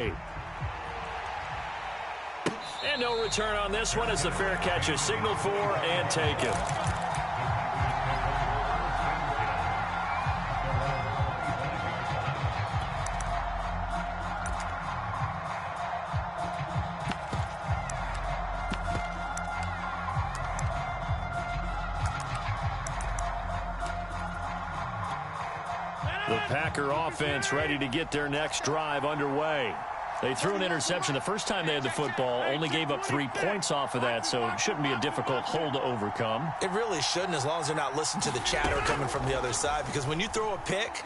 And no return on this one as the fair catch is signaled for and taken. The Packer offense ready to get their next drive underway. They threw an interception the first time they had the football, only gave up 3 points off of that, so it shouldn't be a difficult hole to overcome. It really shouldn't, as long as they're not listening to the chatter coming from the other side, because when you throw a pick,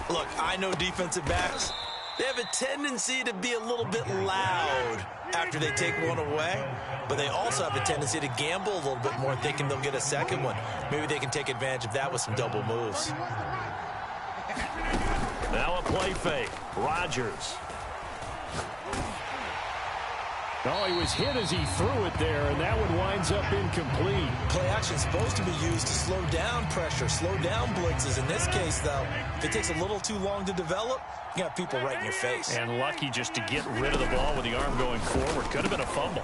look, I know defensive backs, they have a tendency to be a little bit loud after they take one away, but they also have a tendency to gamble a little bit more, thinking they'll get a second one. Maybe they can take advantage of that with some double moves. Now a play fake. Rodgers. Oh, he was hit as he threw it there, and that one winds up incomplete. Play action is supposed to be used to slow down pressure, slow down blitzes. In this case, though, if it takes a little too long to develop, you got people right in your face. And lucky just to get rid of the ball with the arm going forward. Could have been a fumble.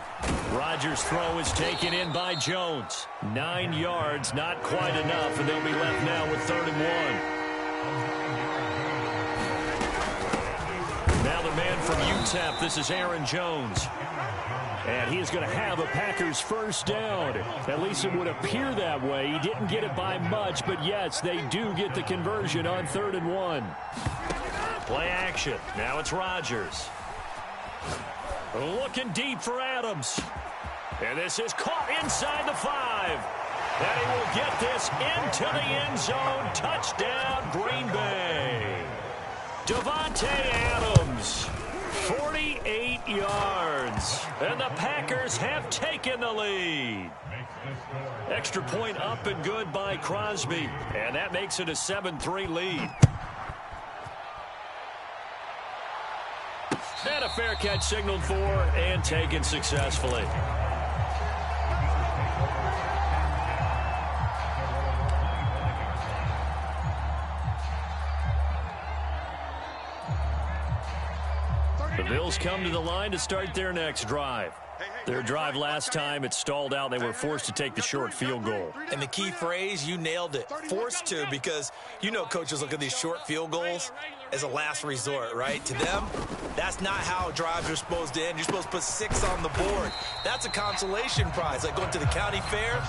Rodgers' throw is taken in by Jones. 9 yards, not quite enough, and they'll be left now with 3rd and 1. Now the man from UTEP, this is Aaron Jones. And he is going to have a Packers first down. At least it would appear that way. He didn't get it by much, but yes, they do get the conversion on 3rd and 1. Play action. Now it's Rodgers. Looking deep for Adams. And this is caught inside the 5. And he will get this into the end zone. Touchdown, Green Bay. Devontae Adams, 48 yards, and the Packers have taken the lead. Extra point up and good by Crosby, and that makes it a 7-3 lead. And a fair catch signaled for and taken successfully. The Bills come to the line to start their next drive. Their drive last time, it stalled out. They were forced to take the short field goal. And the key phrase, you nailed it, forced to, because you know coaches look at these short field goals as a last resort, right? To them, that's not how drives are supposed to end. You're supposed to put 6 on the board. That's a consolation prize. Like going to the county fair,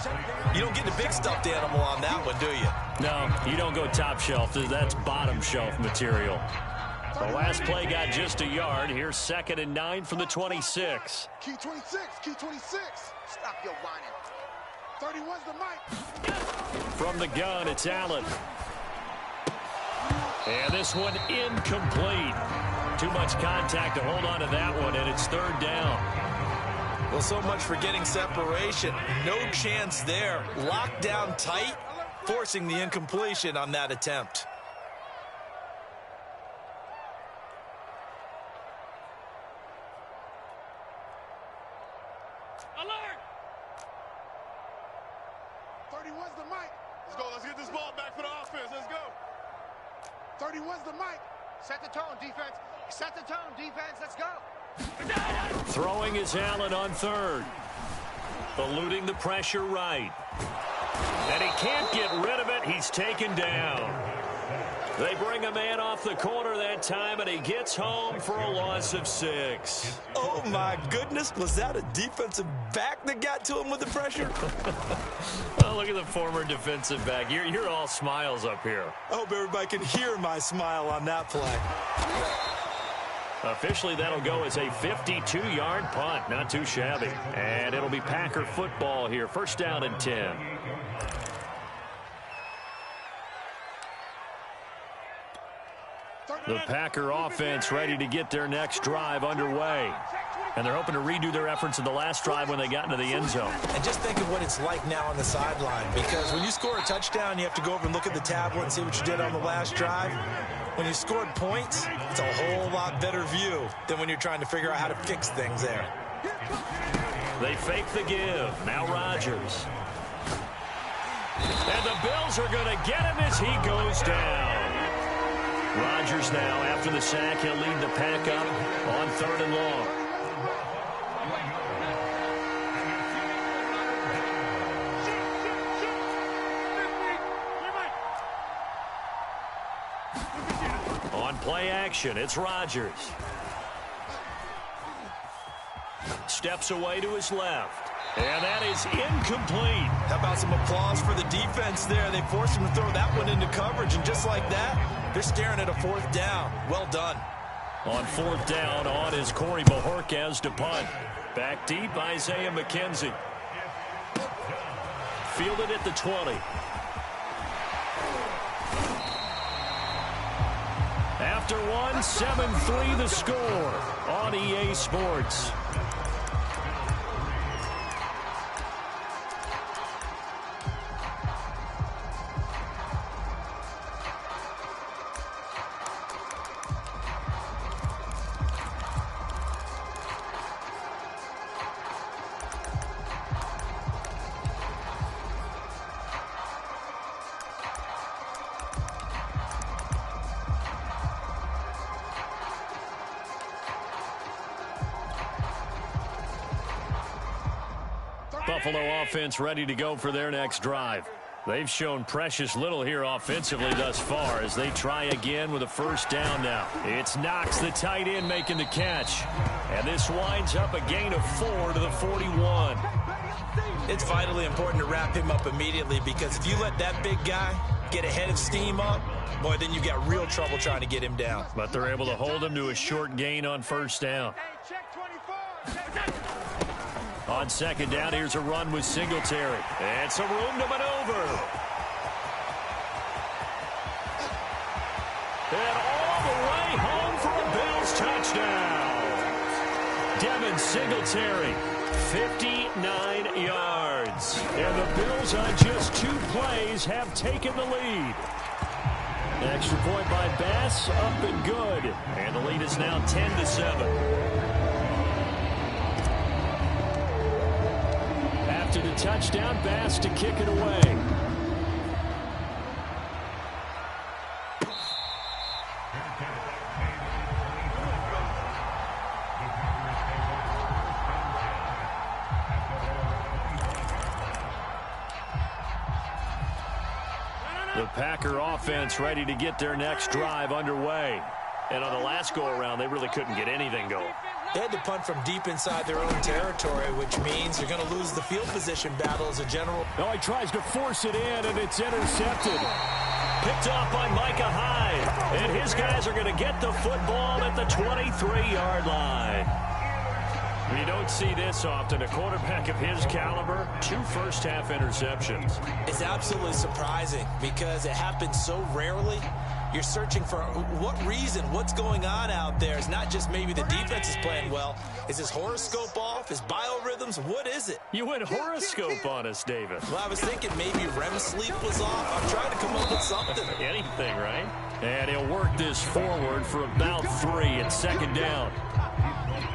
you don't get the big stuffed animal on that one, do you? No, you don't go top shelf. That's bottom shelf material. The last play got just a yard. Here's 2nd and 9 from the 26. Key 26, key 26. Stop your whining. 31's the mic. From the gun, it's Allen. And this one incomplete. Too much contact to hold on to that one, and it's 3rd down. Well, so much for getting separation. No chance there. Locked down tight, forcing the incompletion on that attempt. Alert! 31's the mic. Let's go. Let's get this ball back for the offense. Let's go. 31's the mic. Set the tone, defense. Set the tone, defense. Let's go. Throwing is Allen on 3rd. Eluding the pressure right. And he can't get rid of it. He's taken down. They bring a man off the corner that time, and he gets home for a loss of 6. Oh, my goodness. Was that a defensive back that got to him with the pressure? Oh, look at the former defensive back. You're all smiles up here. I hope everybody can hear my smile on that play. Officially, that'll go as a 52-yard punt. Not too shabby. And it'll be Packer football here. 1st down and 10. The Packer offense ready to get their next drive underway. And they're hoping to redo their efforts in the last drive when they got into the end zone. And just think of what it's like now on the sideline, because when you score a touchdown, you have to go over and look at the tablet and see what you did on the last drive. When you scored points, it's a whole lot better view than when you're trying to figure out how to fix things there. They fake the give. Now Rodgers. And the Bills are going to get him as he goes down. Rodgers now, after the sack, he'll lead the pack up on 3rd and long. On play action, it's Rodgers. Steps away to his left. And that is incomplete. How about some applause for the defense there? They forced him to throw that one into coverage, and just like that, they're staring at a 4th down. Well done. On 4th down, on is Corey Bojorquez to punt. Back deep, Isaiah McKenzie. Fielded at the 20. After one, 7-3 the score on EA Sports. Buffalo offense ready to go for their next drive. They've shown precious little here offensively thus far as they try again with a 1st down now. It's Knox, the tight end, making the catch. And this winds up a gain of 4 to the 41. It's vitally important to wrap him up immediately, because if you let that big guy get a head of steam up, boy, then you got real trouble trying to get him down. But they're able to hold him to a short gain on 1st down. On 2nd down, here's a run with Singletary. And some room to maneuver. And all the way home for a Bills touchdown. Devin Singletary, 59 yards. And the Bills on just 2 plays have taken the lead. Extra point by Bass, up and good. And the lead is now 10-7. After the touchdown, Bass to kick it away. The Packer offense ready to get their next drive underway. And on the last go-around, they really couldn't get anything going. They had to punt from deep inside their own territory, which means they're going to lose the field position battle as a general. Oh, he tries to force it in, and it's intercepted. Picked off by Micah Hyde. And his guys are going to get the football at the 23-yard line. You don't see this often. A quarterback of his caliber, 2 first-half interceptions. It's absolutely surprising because it happens so rarely. You're searching for what reason, what's going on out there. It's not just maybe the defense is playing well. Is his horoscope off? His biorhythms? What is it? You went horoscope on us, David. Well, I was thinking maybe REM sleep was off. I'm trying to come up with something. Anything, right? And he'll work this forward for about 3 at 2nd down.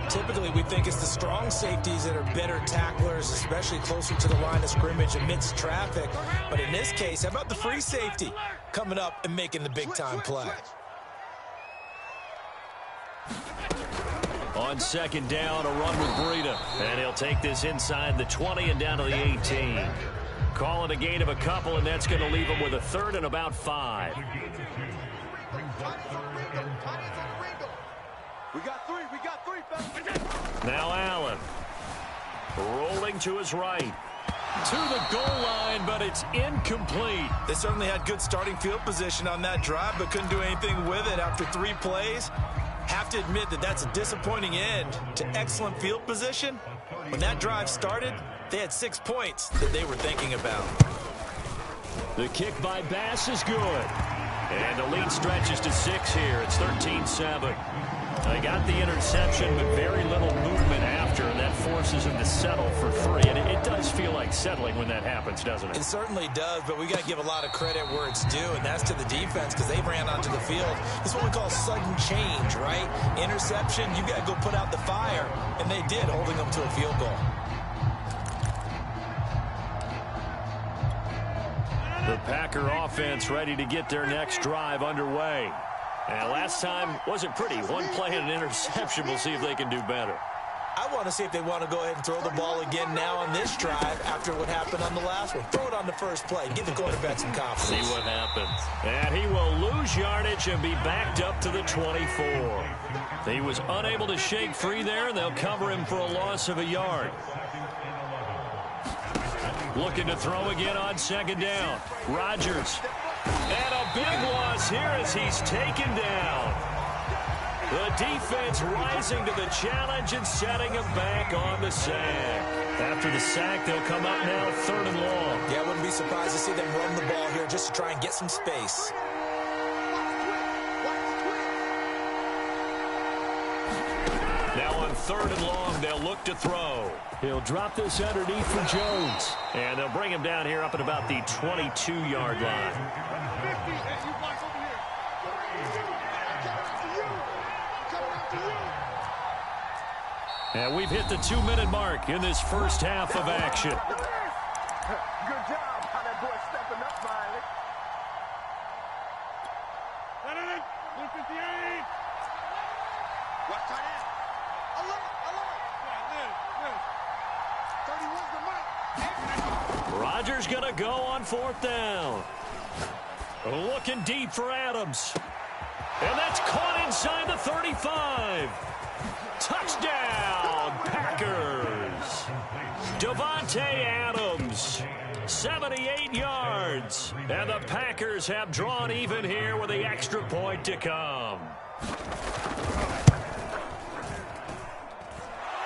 Typically, we think it's the strong safeties that are better tacklers, especially closer to the line of scrimmage amidst traffic. But in this case, how about the free safety coming up and making the big-time play? On 2nd down, a run with Breida. And he'll take this inside the 20 and down to the 18. Call it a gain of a couple, and that's going to leave him with a 3rd and about 5. We got 3. Now Allen. Rolling to his right. To the goal line, but it's incomplete. They certainly had good starting field position on that drive, but couldn't do anything with it after 3 plays. Have to admit that that's a disappointing end to excellent field position. When that drive started, they had 6 points that they were thinking about. The kick by Bass is good. And the lead stretches to 6 here. It's 13-7. They got the interception, but very little movement after, and that forces him to settle for 3. And it does feel like settling when that happens, doesn't it? It certainly does, but we got to give a lot of credit where it's due, and that's to the defense because they ran onto the field. This is what we call sudden change, right? Interception, you got to go put out the fire, and they did, holding them to a field goal. The Packer offense ready to get their next drive underway. And last time wasn't pretty. One play and an interception. We'll see if they can do better. I want to see if they want to go ahead and throw the ball again now on this drive after what happened on the last one. Throw it on the first play. Give the quarterback some confidence. See what happens. And he will lose yardage and be backed up to the 24. He was unable to shake free there, and they'll cover him for a loss of a yard. Looking to throw again on second down. Rodgers. And a big loss here as he's taken down. The defense rising to the challenge and setting him back on the sack. After the sack, they'll come up now 3rd and long. Yeah, I wouldn't be surprised to see them run the ball here just to try and get some space. Now on 3rd and long, they'll look to throw. He'll drop this underneath for Jones. And they'll bring him down here up at about the 22-yard line. And we've hit the 2-minute mark in this first half of action. Good job. How that boy stepping up finally. 158. Watch tight end. Alert. 31's the mic. Rodgers going to go on 4th down. Looking deep for Adams. And that's caught inside the 35. Touchdown, Packers. Davante Adams, 78 yards. And the Packers have drawn even here with the extra point to come.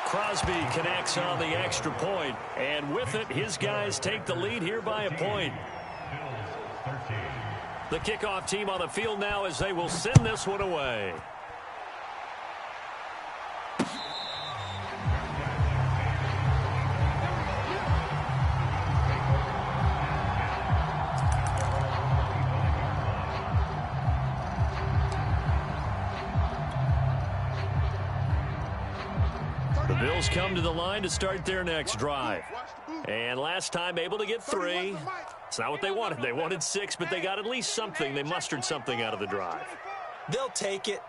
Crosby connects on the extra point, and with it, his guys take the lead here by a point. The kickoff team on the field now as they will send this one away. The Bills come to the line to start their next drive. And last time able to get 3. It's not what they wanted. They wanted 6, but they got at least something. They mustered something out of the drive. They'll take it.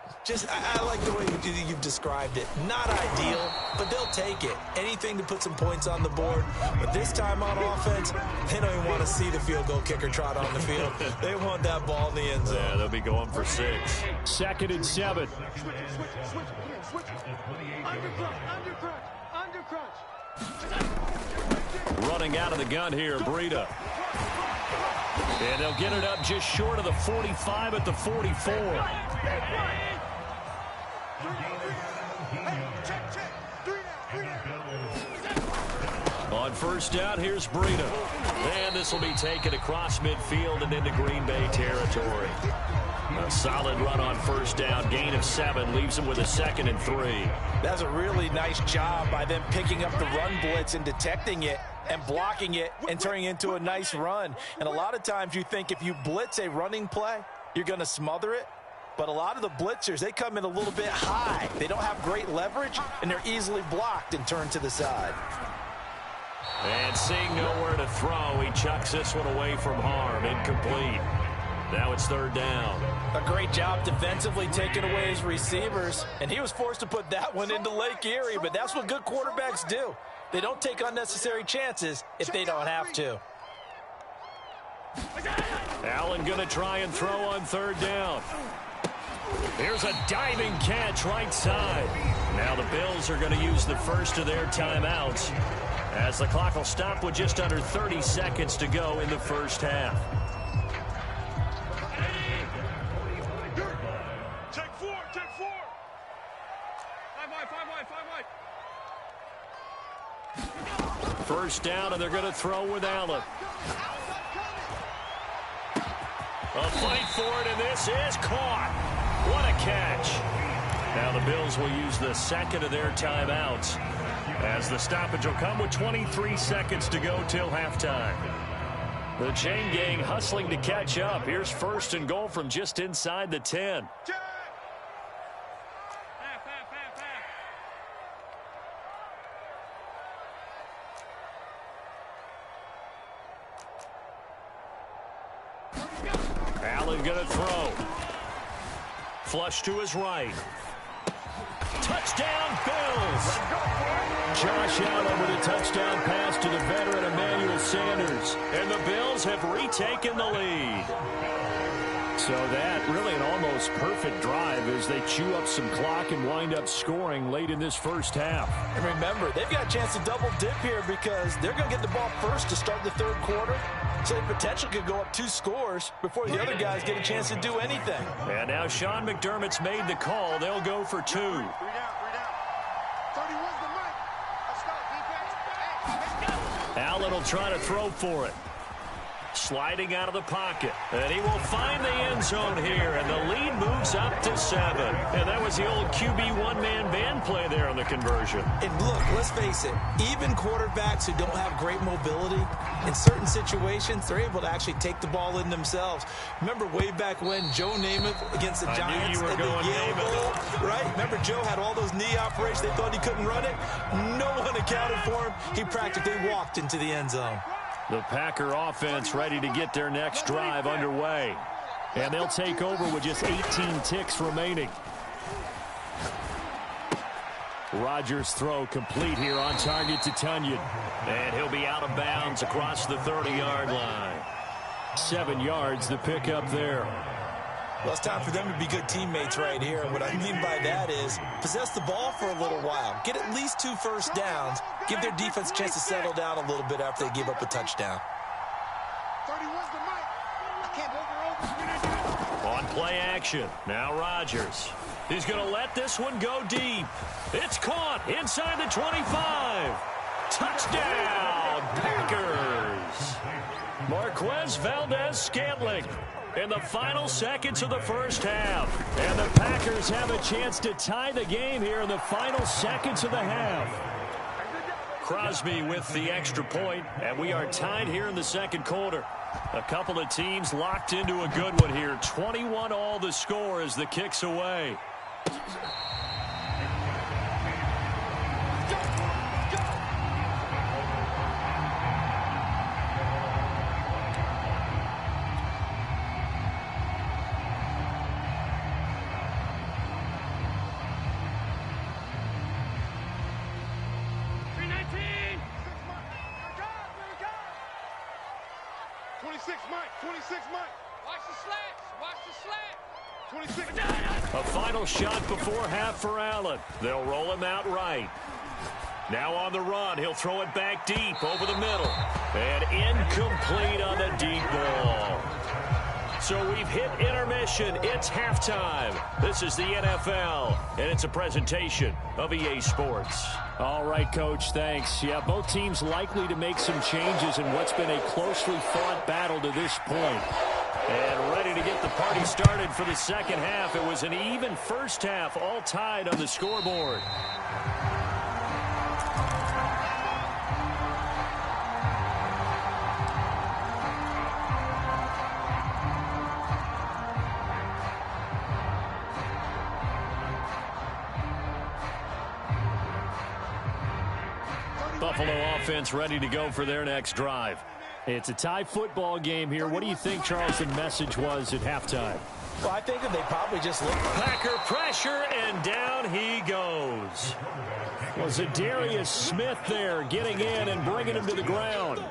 I like the way you've described it. Not ideal, but they'll take it. Anything to put some points on the board. But this time on offense, they don't even want to see the field goal kicker trot on the field. They want that ball in the end zone. Yeah, they'll be going for 6. 2nd and 7. Switch. Undercrunch. Running out of the gun here, Breida. And they'll get it up just short of the 45 at the 44. On 1st down, here's Breida. And this will be taken across midfield and into Green Bay territory. A solid run on 1st down. Gain of 7 leaves them with a 2nd and 3. That's a really nice job by them picking up the run blitz and detecting it and blocking it and turning it into a nice run. And a lot of times you think if you blitz a running play, you're going to smother it. But a lot of the blitzers, they come in a little bit high. They don't have great leverage, and they're easily blocked and turned to the side. And seeing nowhere to throw, he chucks this one away from harm. Incomplete. Now it's 3rd down. A great job defensively taking away his receivers, and he was forced to put that one into Lake Erie, but that's what good quarterbacks do. They don't take unnecessary chances if they don't have to. Allen going to try and throw on 3rd down. Here's a diving catch right side. Now the Bills are going to use the first of their timeouts as the clock will stop with just under 30 seconds to go in the first half. Take four. 5 wide. 1st down, and they're going to throw with Allen. A fight for it, and this is caught. What a catch. Now the Bills will use the 2nd of their timeouts as the stoppage will come with 23 seconds to go till halftime. The chain gang hustling to catch up. Here's 1st and goal from just inside the 10. Allen going to throw. Flush to his right. Touchdown, Bills. Josh Allen with a touchdown pass to the veteran Emmanuel Sanders. And the Bills have retaken the lead. So that really an almost perfect drive as they chew up some clock and wind up scoring late in this first half. And remember, they've got a chance to double dip here because they're going to get the ball first to start the third quarter. So they potentially could go up 2 scores before the other guys get a chance to do anything. And now Sean McDermott's made the call. They'll go for 2. 3 down. 31's the mic. Let's go, defense. Hey, let's go. Allen will try to throw for it. Sliding out of the pocket. And he will find the end zone here. And the lead moves up to 7. And that was the old QB one-man band play there on the conversion. And look, let's face it, even quarterbacks who don't have great mobility, in certain situations, they're able to actually take the ball in themselves. Remember way back when Joe Namath against the Giants at the Yale Bowl, right? Remember Joe had all those knee operations. They thought he couldn't run it. No one accounted for him. He practically walked into the end zone. The Packer offense ready to get their next drive underway. And they'll take over with just 18 ticks remaining. Rodgers' throw complete here on target to Tunyon. And he'll be out of bounds across the 30-yard line. 7 yards the pickup there. Well, it's time for them to be good teammates right here. And what I mean by that is possess the ball for a little while. Get at least 2 first downs. Give their defense a chance to settle down a little bit after they give up a touchdown. 31's the mic. I can't over. On play action. Now Rodgers. He's going to let this one go deep. It's caught inside the 25. Touchdown, Packers. Marquez Valdez-Scantling in the final seconds of the first half. And the Packers have a chance to tie the game here in the final seconds of the half. Crosby with the extra point, and we are tied here in the second quarter. A couple of teams locked into a good one here. 21 all the score as the kick's away. A final shot before half for Allen. They'll roll him out right. Now on the run, he'll throw it back deep over the middle. And incomplete on the deep ball. So we've hit intermission. It's halftime. This is the NFL, and it's a presentation of EA Sports. All right, Coach, thanks. Yeah, both teams likely to make some changes in what's been a closely fought battle to this point. And ready to get the party started for the second half. It was an even first half, all tied on the scoreboard. Buffalo offense ready to go for their next drive. It's a tie football game here. What do you think, Charles, the message was at halftime? Well, I think that they probably just looked. Packer pressure, and down he goes. Was Zadarius Smith there getting in and bringing him to the ground?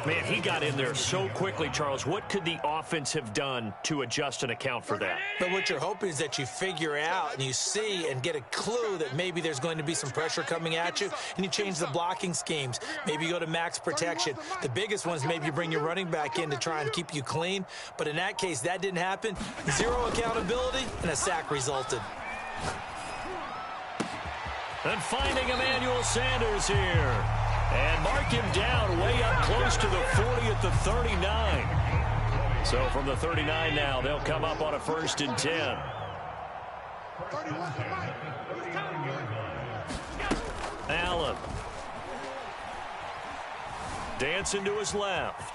Man, he got in there so quickly, Charles. What could the offense have done to adjust and account for that? But what you're hoping is that you figure out and you see and get a clue that maybe there's going to be some pressure coming at you, and you change the blocking schemes. Maybe you go to max protection. The biggest one is maybe you bring your running back in to try and keep you clean. But in that case, that didn't happen. 0 accountability, and a sack resulted. And finding Emmanuel Sanders here. And mark him down way up close to the 40 at the 39. So from the 39 now, they'll come up on a 1st and 10. Allen. Dancing to his left.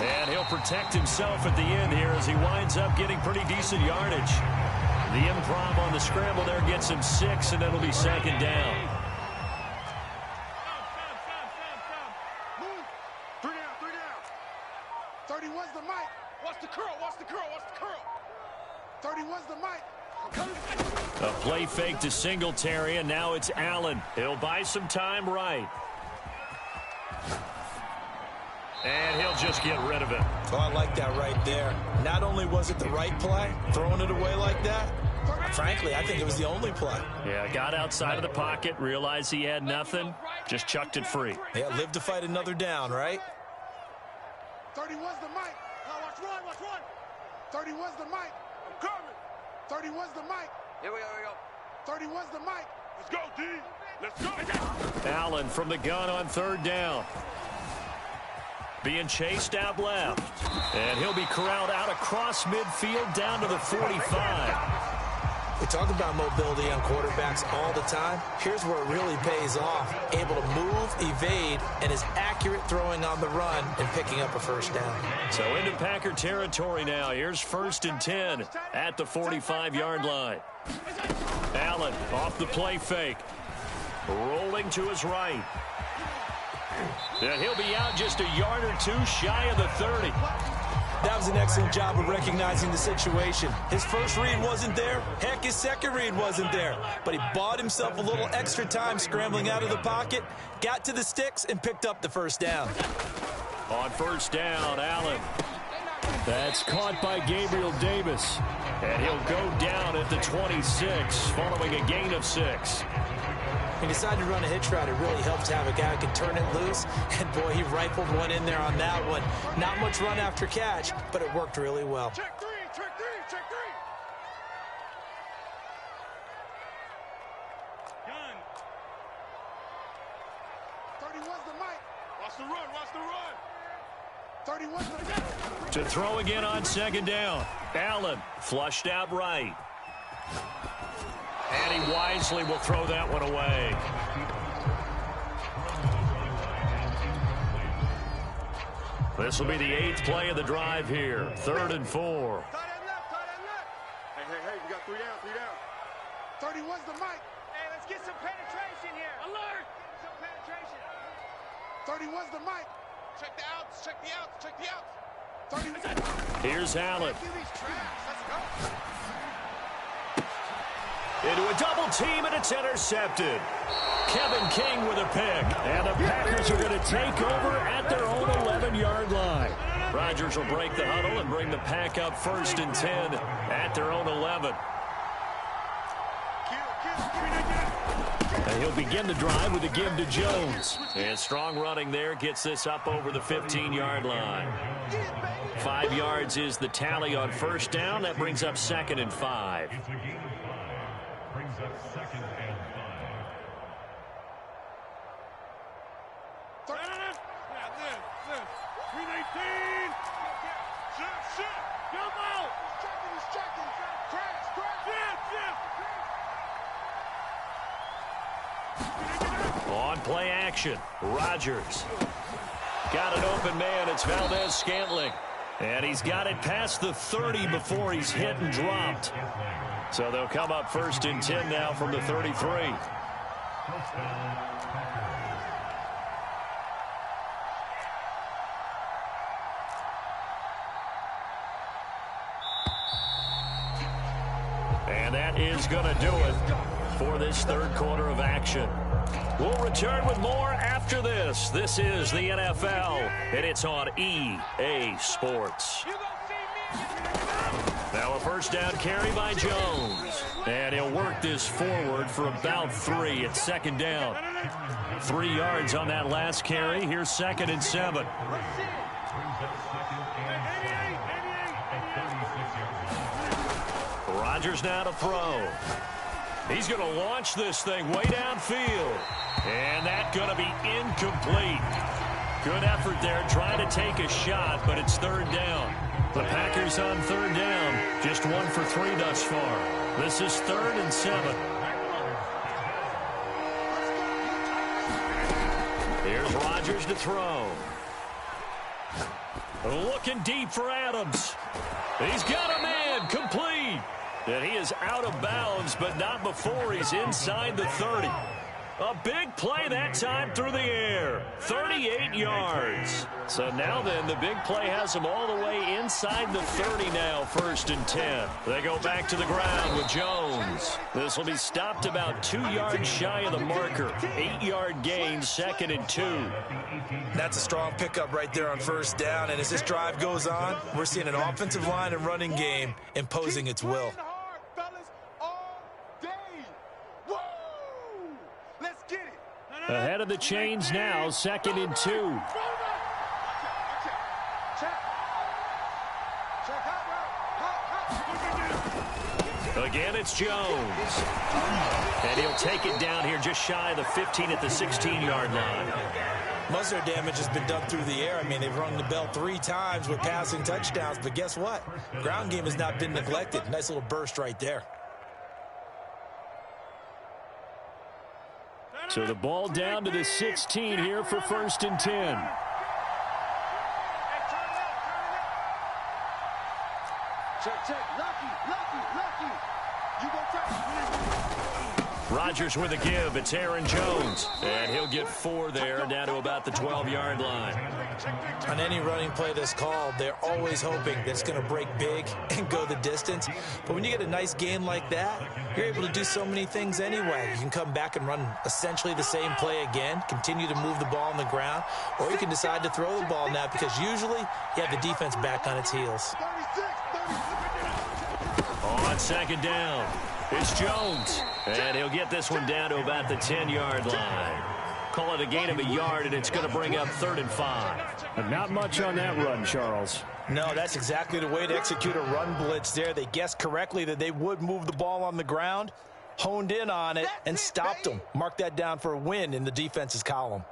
And he'll protect himself at the end here as he winds up getting pretty decent yardage. The improv on the scramble there gets him 6, and it'll be 2nd down. Move. 3 down. 31's the mic. Watch the curl. 31's the mic. A play fake to Singletary, and now it's Allen. He'll buy some time right. And he'll just get rid of it. Oh, I like that right there. Not only was it the right play, throwing it away like that, frankly, I think it was the only play. Yeah, got outside of the pocket, realized he had nothing, just chucked it free. Yeah, live to fight another down, right? 31's the mic. Watch run. 31's the mic. I'm coming. 31's the mic. Here we go. 31's the mic. Let's go, D. Let's go. Allen from the gun on third down. Being chased out left. And he'll be corralled out across midfield down to the 45. We talk about mobility on quarterbacks all the time. Here's where it really pays off. Able to move, evade, and is accurate throwing on the run and picking up a first down. So into Packer territory now. Here's 1st and 10 at the 45-yard line. Allen off the play fake. Rolling to his right. And he'll be out just a yard or two shy of the 30. That was an excellent job of recognizing the situation. His first read wasn't there. Heck, his second read wasn't there. But he bought himself a little extra time scrambling out of the pocket, got to the sticks, and picked up the first down. On first down, Allen. That's caught by Gabriel Davis. And he'll go down at the 26 following a gain of 6. He decided to run a hitch route. It really helps to have a guy who can turn it loose. And, boy, he rifled one in there on that one. Not much run after catch, but it worked really well. Check three. 31's the mic. Watch the run. 31's the mic. To throw again on second down. Allen flushed out right. And he wisely will throw that one away. This will be the 8th play of the drive here. 3rd and 4. Tight end left. Hey, we got 3 down. 31's the mic. Hey, let's get some penetration here. Alert! Some penetration. 31's the mic. Check the outs. Here's Allen. Let's go. Into a double team, and it's intercepted. Kevin King with a pick. And the Packers are going to take over at their own 11-yard line. Rodgers will break the huddle and bring the Pack up 1st and 10 at their own 11. And he'll begin the drive with a give to Jones. And strong running there gets this up over the 15-yard line. 5 yards is the tally on first down. That brings up 2nd and 5. On play action, Rodgers. Got an open man, it's Valdez-Scantling. And he's got it past the 30 before he's hit and dropped. So they'll come up 1st and 10 now from the 33. And that is going to do it for this 3rd quarter of action. We'll return with more after this. This is the NFL, and it's on EA Sports. Now a first down carry by Jones. And he'll work this forward for about 3 at 2nd down. 3 yards on that last carry. Here's 2nd and 7. Rodgers now to throw. He's going to launch this thing way downfield. And that's going to be incomplete. Good effort there trying to take a shot, but it's 3rd down. The Packers on 3rd down, just 1 for 3 thus far. This is 3rd and 7. Here's Rodgers to throw. Looking deep for Adams. He's got a man, complete. And he is out of bounds, but not before he's inside the 30. Oh, A big play that time through the air. 38 yards. So now then, the big play has them all the way inside the 30 now, 1st and 10. They go back to the ground with Jones. This will be stopped about 2 yards shy of the marker. 8-yard gain, 2nd and 2. That's a strong pickup right there on 1st down. And as this drive goes on, we're seeing an offensive line and running game imposing its will. Ahead of the chains now, 2nd and 2. Again, it's Jones. And he'll take it down here just shy of the 15 at the 16-yard line. Most of their damage has been done through the air. I mean, they've rung the bell 3 times with passing touchdowns. But guess what? Ground game has not been neglected. Nice little burst right there. So the ball down to the 16 here for 1st and 10. Rodgers with a give. It's Aaron Jones. And he'll get 4 there, down to about the 12-yard line. On any running play that's called, they're always hoping that it's going to break big and go the distance. But when you get a nice gain like that, you're able to do so many things anyway. You can come back and run essentially the same play again, continue to move the ball on the ground, or you can decide to throw the ball now because usually you have the defense back on its heels. On 2nd down, it's Jones. And he'll get this one down to about the 10-yard line. Call it a gain of a yard, and it's going to bring up 3rd and 5. But not much on that run, Charles. No, that's exactly the way to execute a run blitz there. They guessed correctly that they would move the ball on the ground, honed in on it, and stopped them. Mark that down for a win in the defense's column.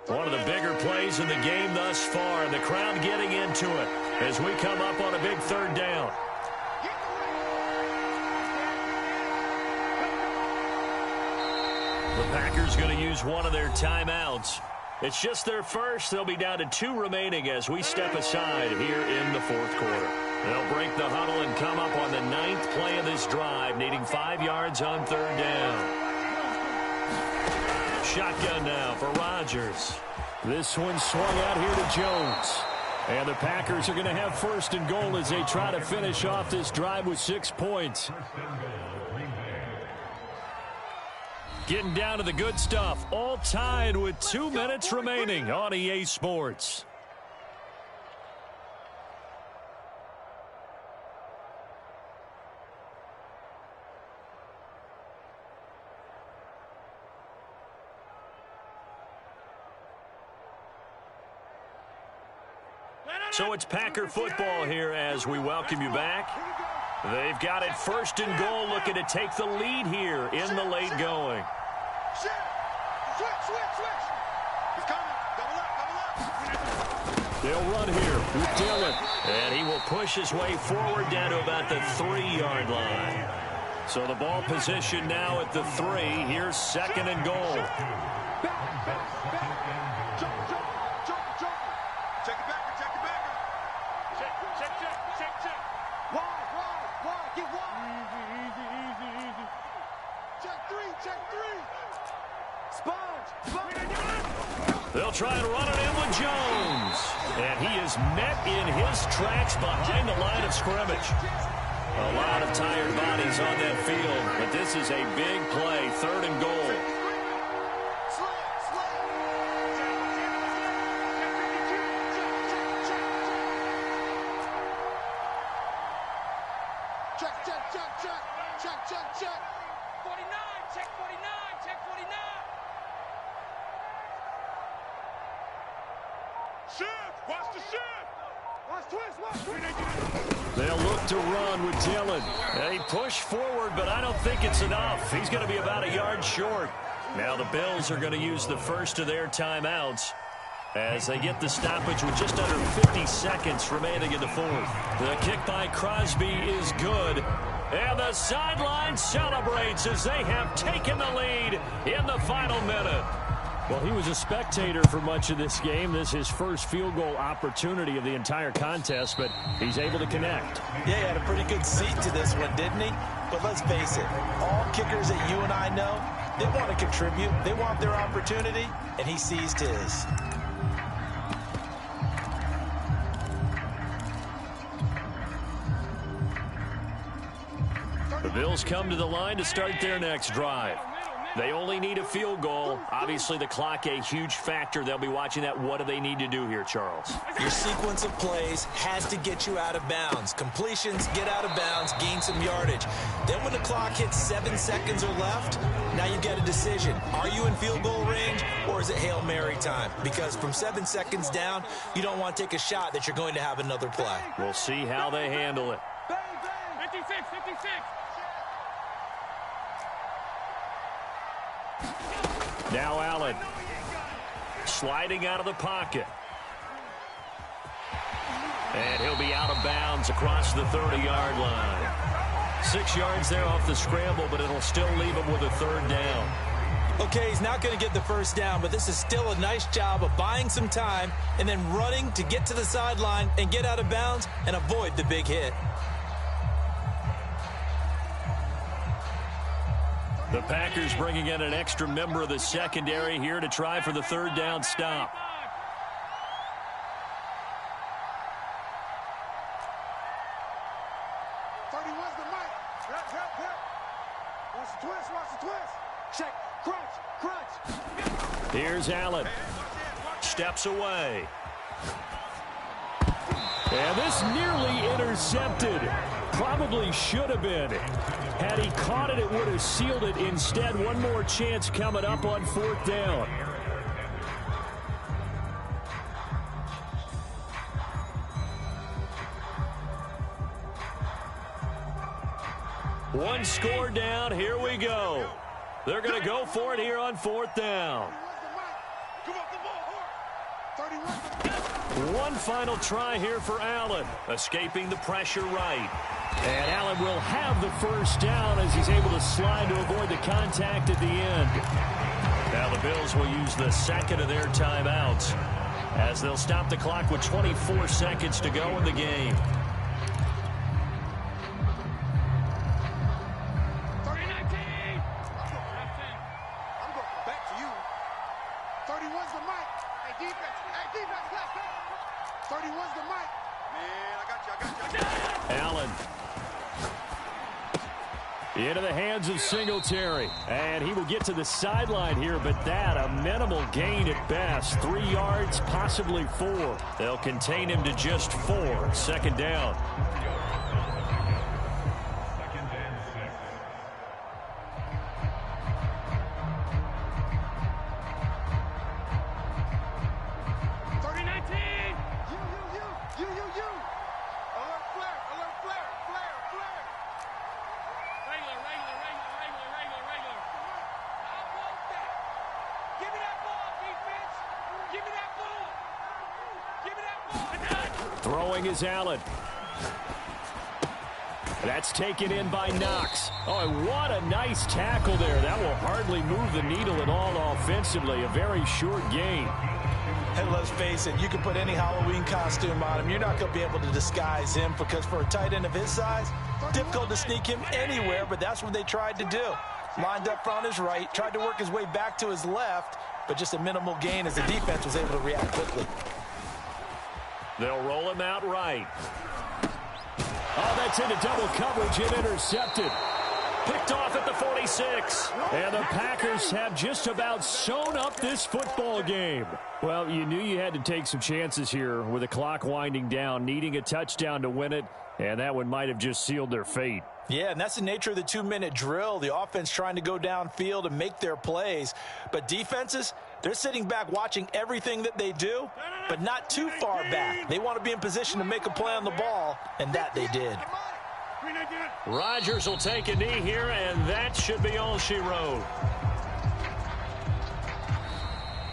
One of the bigger plays in the game thus far, and the crowd getting into it as we come up on a big 3rd down. The Packers going to use one of their timeouts. It's just their first. They'll be down to 2 remaining as we step aside here in the 4th quarter. They'll break the huddle and come up on the 9th play of this drive, needing 5 yards on 3rd down. Shotgun now for Rodgers. This one swung out here to Jones. And the Packers are going to have 1st and goal as they try to finish off this drive with 6 points. Getting down to the good stuff. All tied with 2 minutes remaining on EA Sports. So it's Packer football here as we welcome you back. They've got it 1st and goal, looking to take the lead here in the late going. They'll run here with Dillon. And he will push his way forward down to about the 3-yard line. So the ball position now at the 3. Here's 2nd and goal. They'll try and run it in with Jones. And he is met in his tracks behind the line of scrimmage. A lot of tired bodies on that field, but this is a big play, 3rd and goal. Check. 49, check 49, check 49. Shift, watch the shift. Watch twist, watch twist. They'll look to run with Dillon. They push forward, but I don't think it's enough. He's going to be about a yard short. Now the Bills are going to use the first of their timeouts as they get the stoppage with just under 50 seconds remaining in the 4th. The kick by Crosby is good. And the sideline celebrates as they have taken the lead in the final minute. Well, he was a spectator for much of this game. This is his first field goal opportunity of the entire contest, but he's able to connect. Yeah, he had a pretty good seat to this one, didn't he? But let's face it, all kickers that you and I know, they want to contribute. They want their opportunity, and he seized his. The Bills come to the line to start their next drive. They only need a field goal. Obviously, the clock a huge factor. They'll be watching that. What do they need to do here, Charles? Your sequence of plays has to get you out of bounds. Completions, get out of bounds, gain some yardage. Then when the clock hits 7 seconds or left, now you get a decision. Are you in field goal range, or is it Hail Mary time? Because from 7 seconds down, you don't want to take a shot that you're going to have another play. We'll see how they handle it. 56, 56. Now Allen, sliding out of the pocket. And he'll be out of bounds across the 30-yard line. 6 yards there off the scramble, but it'll still leave him with a third down. Okay, he's not going to get the first down, but this is still a nice job of buying some time and then running to get to the sideline and get out of bounds and avoid the big hit. The Packers bringing in an extra member of the secondary here to try for the third down stop. Watch the twist. Check. Crunch. Here's Allen. Steps away. And this nearly intercepted. Probably should have been. Had he caught it, it would have sealed it. Instead, one more chance coming up on fourth down. One score down. Here we go. They're going to go for it here on fourth down. One final try here for Allen. Escaping the pressure right. And Allen will have the first down as he's able to slide to avoid the contact at the end. Now the Bills will use the second of their timeouts as they'll stop the clock with 24 seconds to go in the game. 30-19. I'm going back to you. 31's the mic. Hey, defense, left. 31's the mic. Man, I got you. Allen. Into the hands of Singletary. And he will get to the sideline here, but that a minimal gain at best. 3 yards, possibly 4. They'll contain him to just 4. Second down. Throwing is Allen. That's taken in by Knox. Oh, and what a nice tackle there. That will hardly move the needle at all offensively. A very short gain. And let's face it, you can put any Halloween costume on him. You're not going to be able to disguise him because for a tight end of his size, difficult to sneak him anywhere, but that's what they tried to do. Lined up on his right, tried to work his way back to his left, but just a minimal gain as the defense was able to react quickly. They'll roll him out right. Oh, that's into double coverage and intercepted. Picked off at the 46. And the Packers have just about sewn up this football game. Well, you knew you had to take some chances here with the clock winding down, needing a touchdown to win it, and that one might have just sealed their fate. Yeah, and that's the nature of the 2-minute drill. The offense trying to go downfield and make their plays. But defenses, they're sitting back watching everything that they do, but not too far back. They want to be in position to make a play on the ball, and that they did. Rodgers will take a knee here, and that should be all she wrote.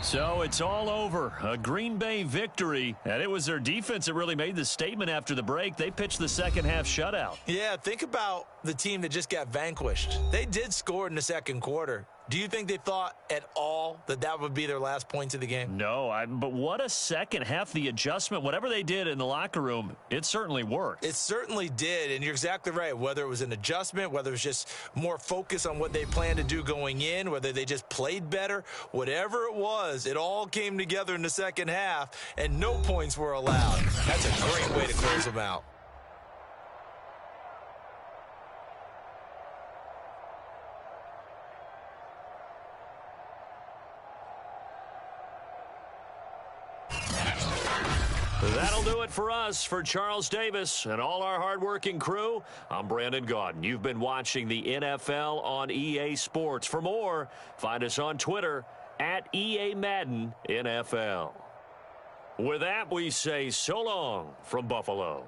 So it's all over. A Green Bay victory, and it was their defense that really made the statement after the break. They pitched the second half shutout. Yeah, think about the team that just got vanquished. They did score in the second quarter. Do you think they thought at all that that would be their last points of the game? No, but what a second half. The adjustment, whatever they did in the locker room, it certainly worked. It certainly did, and you're exactly right. Whether it was an adjustment, whether it was just more focus on what they planned to do going in, whether they just played better, whatever it was, it all came together in the second half, and no points were allowed. That's a great way to close them out. That'll do it for us. For Charles Davis and all our hardworking crew, I'm Brandon Gaudin. You've been watching the NFL on EA Sports. For more, find us on Twitter at EA Madden NFL. With that, we say so long from Buffalo.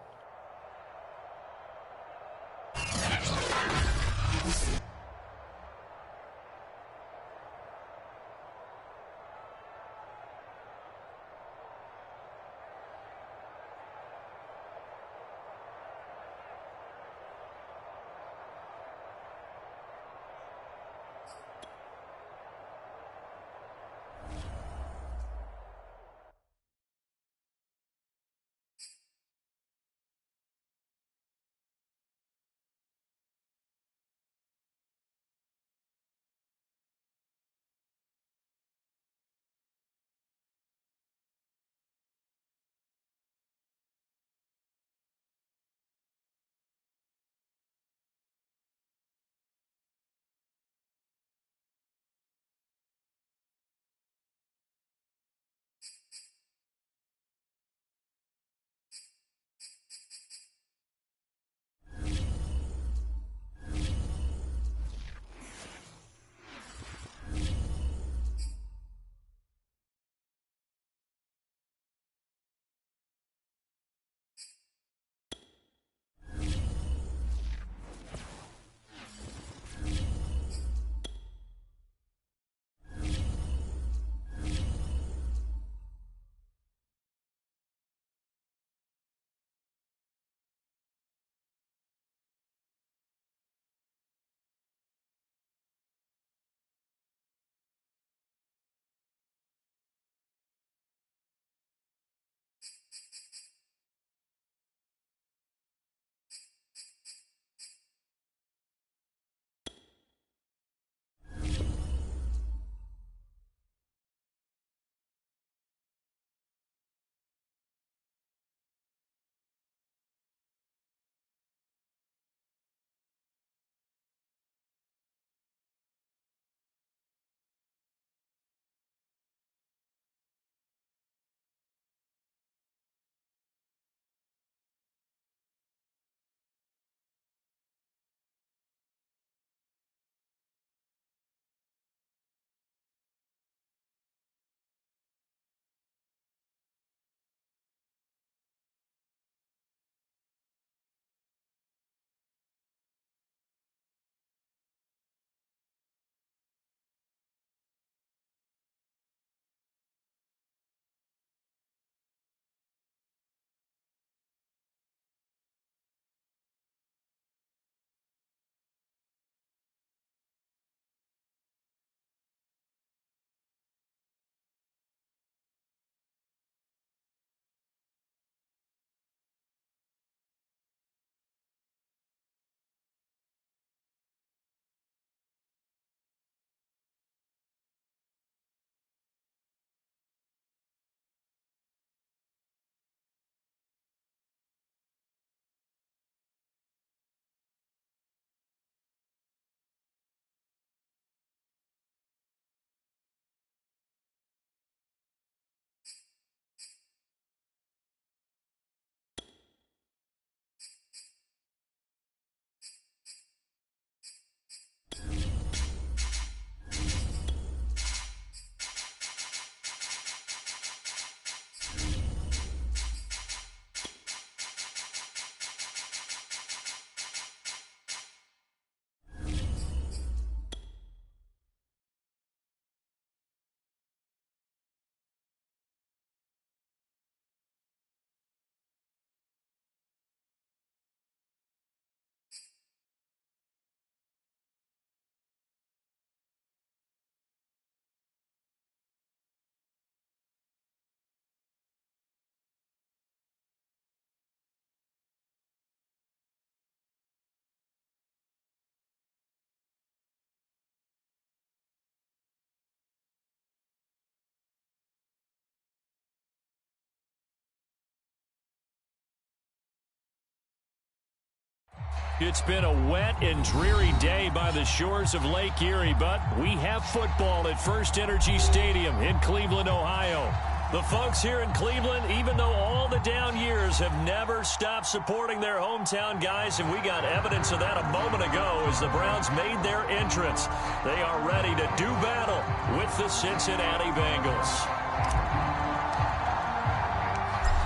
It's been a wet and dreary day by the shores of Lake Erie, but we have football at First Energy Stadium in Cleveland, Ohio. The folks here in Cleveland, even though all the down years, have never stopped supporting their hometown guys, and we got evidence of that a moment ago as the Browns made their entrance. They are ready to do battle with the Cincinnati Bengals.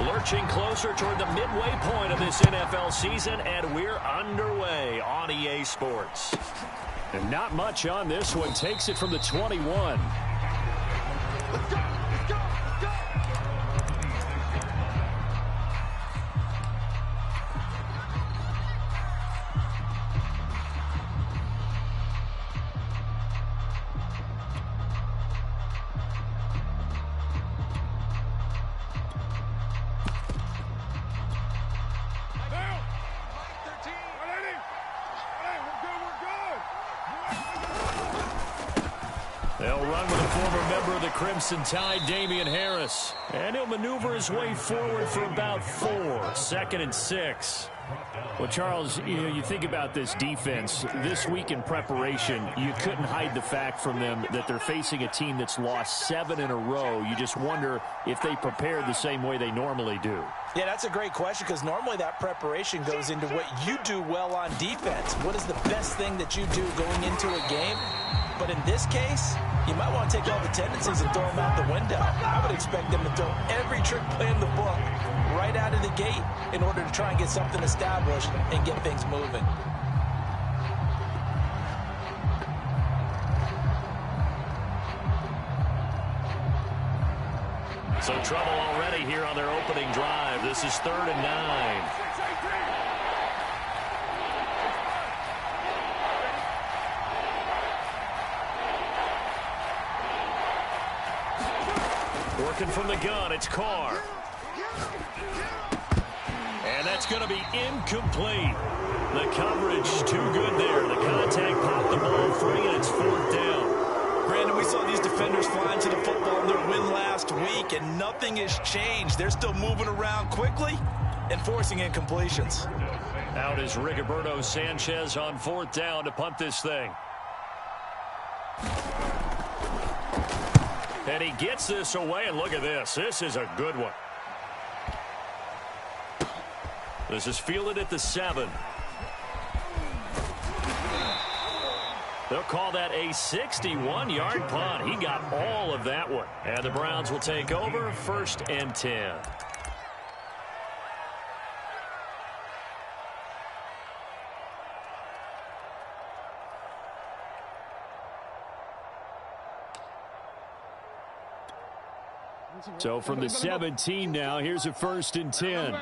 Lurching closer toward the midway point of this NFL season, and we're underway on EA Sports. And not much on this one. Takes it from the 21. Let's go. They'll run with a former member of the Crimson Tide, Damian Harris. And he'll maneuver his way forward for about 4. 2nd and 6. Well, Charles, you think about this defense. This week in preparation, you couldn't hide the fact from them that they're facing a team that's lost 7 in a row. You just wonder if they prepared the same way they normally do. Yeah, that's a great question because normally that preparation goes into what you do well on defense. What is the best thing that you do going into a game? But in this case, you might want to take all the tendencies and throw them out the window. I would expect them to throw every trick play in the book right out of the gate in order to try and get something established and get things moving. So trouble already here on their opening drive. This is 3rd and 9. Working from the gun, it's Carr. And that's going to be incomplete. The coverage too good there. The contact popped the ball free, and it's 4th down. Brandon, we saw these defenders flying to the football in their win last week, and nothing has changed. They're still moving around quickly and forcing incompletions. Out is Rigoberto Sanchez on 4th down to punt this thing. And he gets this away, and look at this. This is a good one. This is fielded at the 7. They'll call that a 61-yard punt. He got all of that one. And the Browns will take over 1st and 10. So from the 17 now, here's a 1st and 10.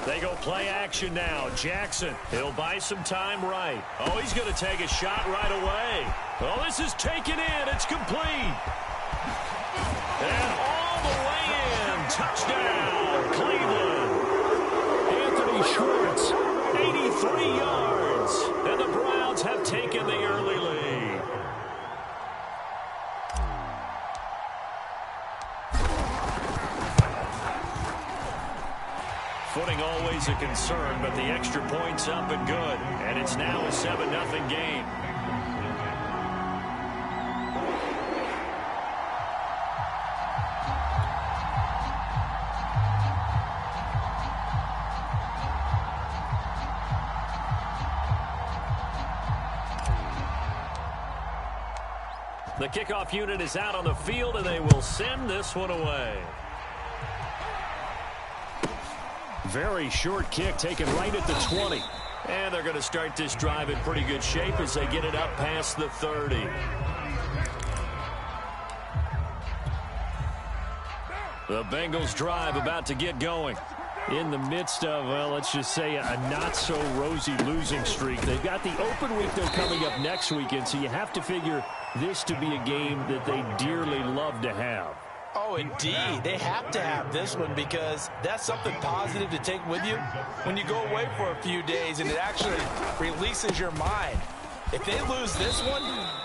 They go play action now. Jackson, he'll buy some time right. Oh, he's going to take a shot right away. Oh, this is taken in. It's complete. And all the way in. Touchdown, Cleveland. Anthony Schwartz, 83 yards. And the Browns have taken the early lead. Footing always a concern, but the extra point's up and good. And it's now a 7-0 game. The kickoff unit is out on the field, and they will send this one away. Very short kick taken right at the 20. And they're going to start this drive in pretty good shape as they get it up past the 30. The Bengals drive about to get going. In the midst of, well, let's just say a not-so-rosy losing streak. They've got the open week, though, coming up next weekend, so you have to figure this to be a game that they dearly love to have. Oh, indeed. They have to have this one because that's something positive to take with you when you go away for a few days and it actually releases your mind. If they lose this one,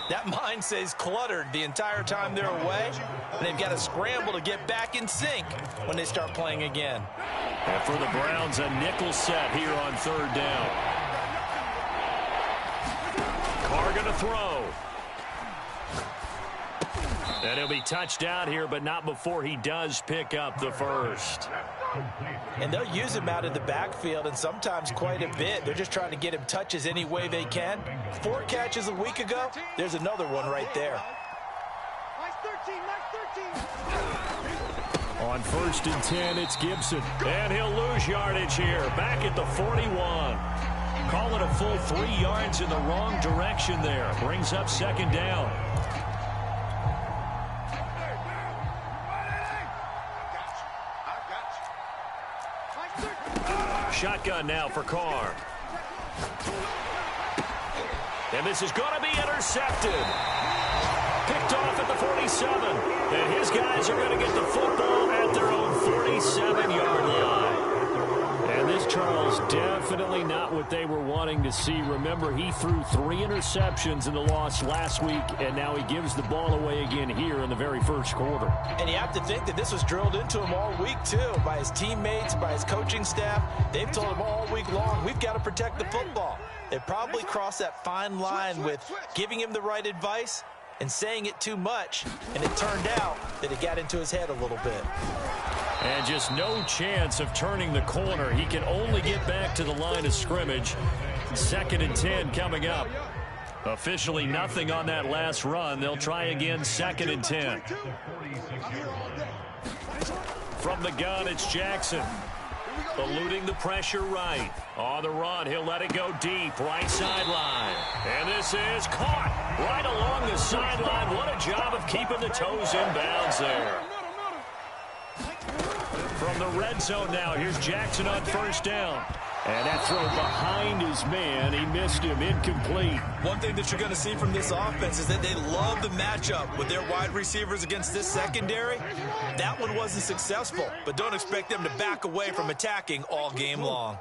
that mind stays cluttered the entire time they're away, and they've got to scramble to get back in sync when they start playing again. And for the Browns, a nickel set here on third down. Carr going to throw. And he'll be touched down here, but not before he does pick up the first. And they'll use him out in the backfield, and sometimes quite a bit. They're just trying to get him touches any way they can. 4 catches a week ago. There's another one right there. On 1st and 10, it's Gibson. And he'll lose yardage here. Back at the 41. Call it a full 3 yards in the wrong direction there. Brings up 2nd down. Shotgun now for Carr. And this is going to be intercepted. Picked off at the 47. And his guys are going to get the football at their own 47-yard line. And this, Charles, definitely not what they were wanting to see. Remember, he threw 3 interceptions in the loss last week, and now he gives the ball away again here in the very first quarter. And you have to think that this was drilled into him all week, too, by his teammates, by his coaching staff. They've told him all week long, we've got to protect the football. They probably crossed that fine line with giving him the right advice and saying it too much, and it turned out that it got into his head a little bit. And just no chance of turning the corner. He can only get back to the line of scrimmage. 2nd and 10 coming up. Officially nothing on that last run. They'll try again 2nd and 10. From the gun, it's Jackson. Eluding the pressure right. On the run, he'll let it go deep. Right sideline. And this is caught right along the sideline. What a job of keeping the toes in bounds there. From the red zone now, here's Jackson on 1st down. And that throw behind his man. He missed him. Incomplete. One thing that you're going to see from this offense is that they love the matchup with their wide receivers against this secondary. That one wasn't successful, but don't expect them to back away from attacking all game long.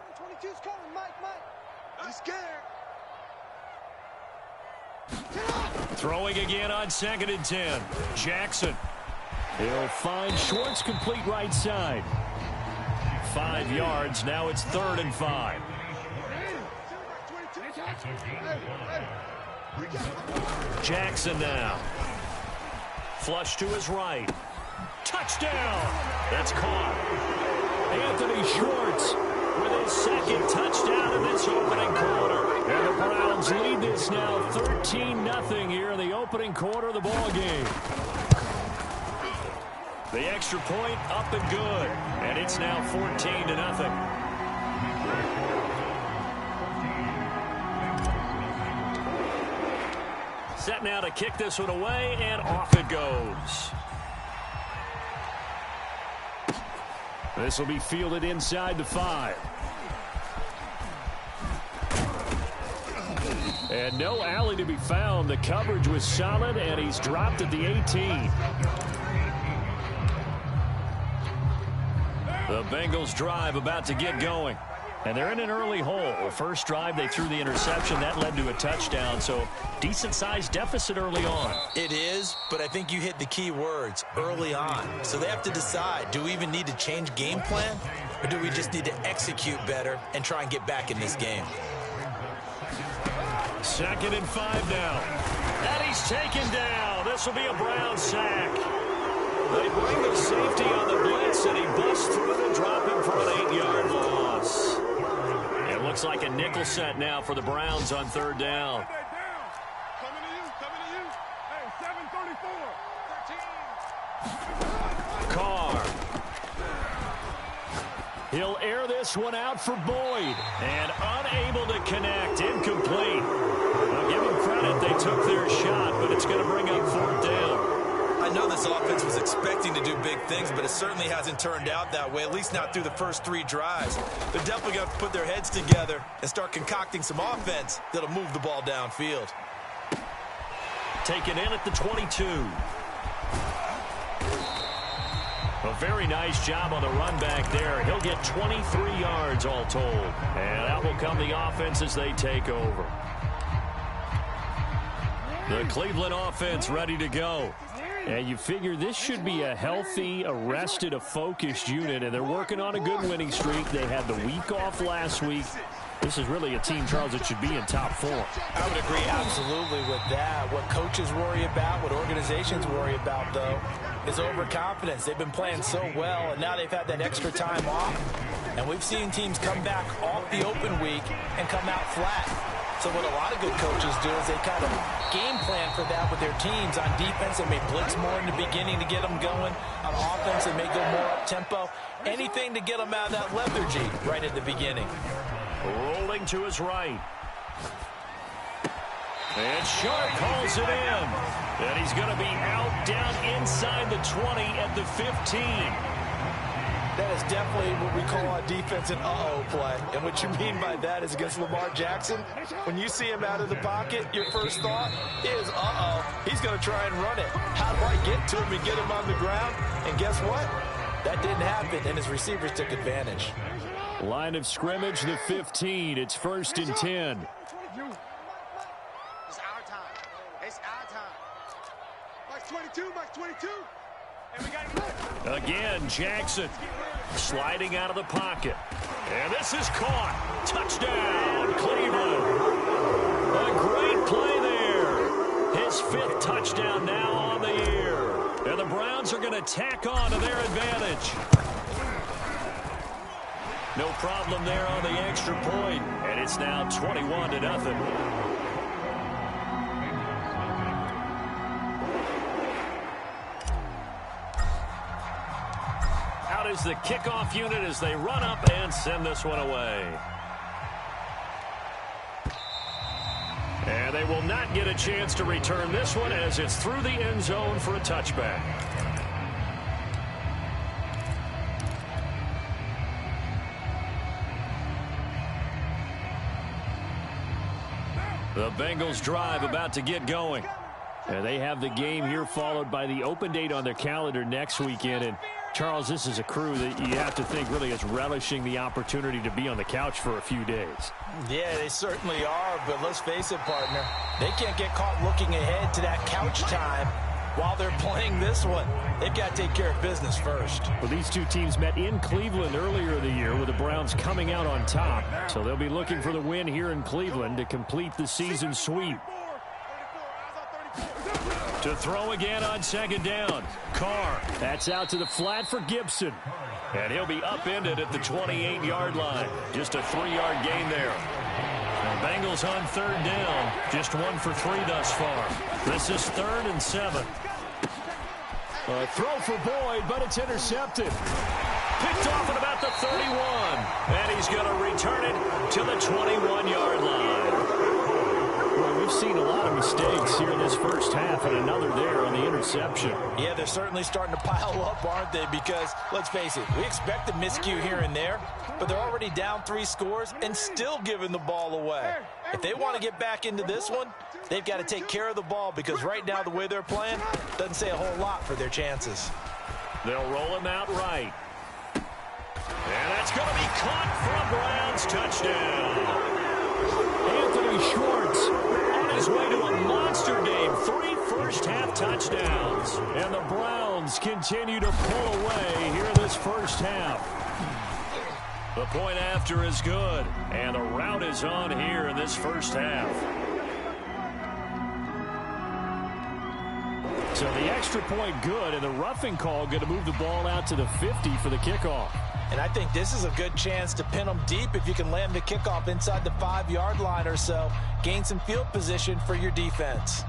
Throwing again on 2nd and 10. Jackson. He'll find Schwartz complete right side. 5 yards. Now it's 3rd and 5. Jackson now. Flush to his right. Touchdown. That's caught. Anthony Schwartz with his 2nd touchdown in this opening quarter. And the Browns lead this now 13-0 here in the opening quarter of the ball game. The extra point up and good. And it's now 14-0. Set now to kick this one away, and off it goes. This will be fielded inside the 5. And no alley to be found. The coverage was solid, and he's dropped at the 18. The Bengals drive about to get going. And they're in an early hole. First drive, they threw the interception. That led to a touchdown. So decent-sized deficit early on. It is, but I think you hit the key words, early on. So they have to decide, do we even need to change game plan? Or do we just need to execute better and try and get back in this game? 2nd and 5 now. And he's taken down. This will be a Brown sack. They bring the safety on the blitz, and he busts through to drop him for an 8-yard loss. It looks like a nickel set now for the Browns on 3rd down. Coming to you. Hey, 734. Carr. He'll air this one out for Boyd. And unable to connect. Incomplete. Now give them credit. They took their shot, but it's going to bring up 4th down. I know this offense was expecting to do big things, but it certainly hasn't turned out that way, at least not through the first 3 drives. They're definitely going to put their heads together and start concocting some offense that'll move the ball downfield. Taken in at the 22. A very nice job on the run back there. He'll get 23 yards all told. And out will come the offense as they take over. The Cleveland offense ready to go. And you figure this should be a healthy, a rested, a focused unit, and they're working on a good winning streak. They had the week off last week. This is really a team, Charles, that should be in top 4. I would agree absolutely with that. What coaches worry about, what organizations worry about, though, is overconfidence. They've been playing so well, and now they've had that extra time off. And we've seen teams come back off the open week and come out flat. So what a lot of good coaches do is they kind of game plan for that with their teams. On defense, they may blitz more in the beginning to get them going. On offense, they may go more up-tempo. Anything to get them out of that lethargy right at the beginning. Rolling to his right. And Sharp calls it in. And he's going to be out down inside the 20 at the 15. That is definitely what we call a defense an uh-oh play. And what you mean by that is against Lamar Jackson, when you see him out of the pocket, your first thought is, uh-oh, he's going to try and run it. How do I get to him and get him on the ground? And guess what? That didn't happen, and his receivers took advantage. Line of scrimmage, the 15. It's 1st and 10. It's our time. It's our time. Mike 22, Mike 22. And we got him. Again, Jackson sliding out of the pocket. And this is caught. Touchdown, Cleveland. A great play there. His 5th touchdown now on the year. And the Browns are going to tack on to their advantage. No problem there on the extra point, and it's now 21-0. Out is the kickoff unit as they run up and send this one away. And they will not get a chance to return this one as it's through the end zone for a touchback. The Bengals drive about to get going. And they have the game here followed by the open date on their calendar next weekend. And Charles, this is a crew that you have to think really is relishing the opportunity to be on the couch for a few days. Yeah, they certainly are, but let's face it, partner. They can't get caught looking ahead to that couch time while they're playing this one. They've got to take care of business first. Well, these two teams met in Cleveland earlier in the year with the Browns coming out on top. So they'll be looking for the win here in Cleveland to complete the season sweep. To throw again on 2nd down. Carr. That's out to the flat for Gibson. And he'll be upended at the 28-yard line. Just a 3-yard gain there. The Bengals on 3rd down. Just 1 for 3 thus far. This is 3rd and 7. A throw for Boyd, but it's intercepted. Picked off at about the 31. And he's going to return it to the 21-yard line. Well, we've seen a lot of mistakes here in this first half, and another there on the interception. Yeah, they're certainly starting to pile up, aren't they? Because, let's face it, we expect a miscue here and there, but they're already down 3 scores and still giving the ball away. If they want to get back into this one, they've got to take care of the ball, because right now the way they're playing doesn't say a whole lot for their chances. They'll roll him out right. And that's going to be caught for a Browns touchdown. Anthony Schwartz on his way to a monster game. 3 first-half touchdowns. And the Browns continue to pull away here in this first half. The point after is good. And the rout is on here in this first half. So the extra point good, and the roughing call going to move the ball out to the 50 for the kickoff. And I think this is a good chance to pin them deep if you can land the kickoff inside the 5-yard line or so. Gain some field position for your defense.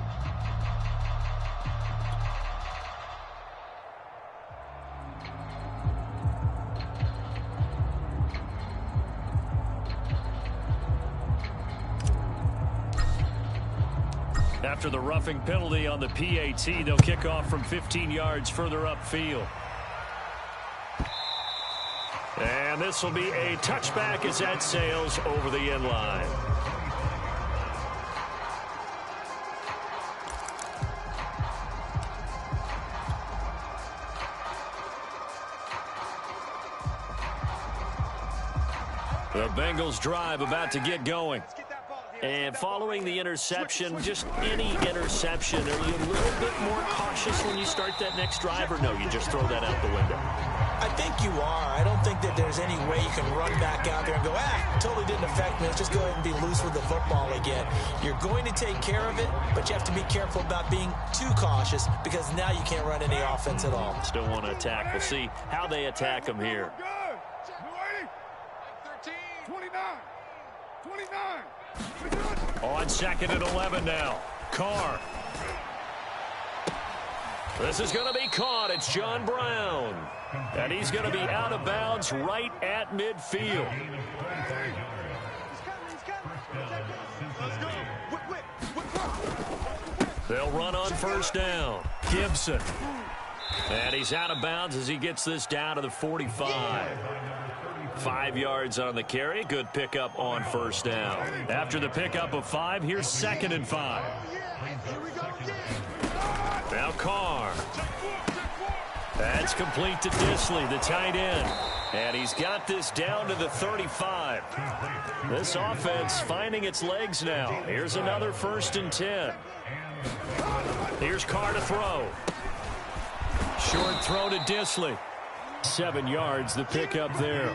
After the roughing penalty on the PAT, they'll kick off from 15 yards further upfield. And this will be a touchback as that sails over the end line. The Bengals drive about to get going. And following the interception, just any interception, are you a little bit more cautious when you start that next drive, or no, you just throw that out the window? I think you are. I don't think that there's any way you can run back out there and go, totally didn't affect me. Let's just go ahead and be loose with the football again. You're going to take care of it, but you have to be careful about being too cautious because now you can't run any offense at all. Still want to attack. We'll see how they attack them here. 29. On 2nd and 11 now. Carr. This is going to be caught. It's John Brown. And he's going to be out of bounds right at midfield. They'll run on 1st down. Gibson. And he's out of bounds as he gets this down to the 45. 5 yards on the carry. Good pickup on 1st down. After the pickup of 5, here's 2nd and 5. Now Carr. That's complete to Disley, the tight end. And he's got this down to the 35. This offense finding its legs now. Here's another 1st and 10. Here's Carr to throw. Short throw to Disley. 7 yards, the pickup there.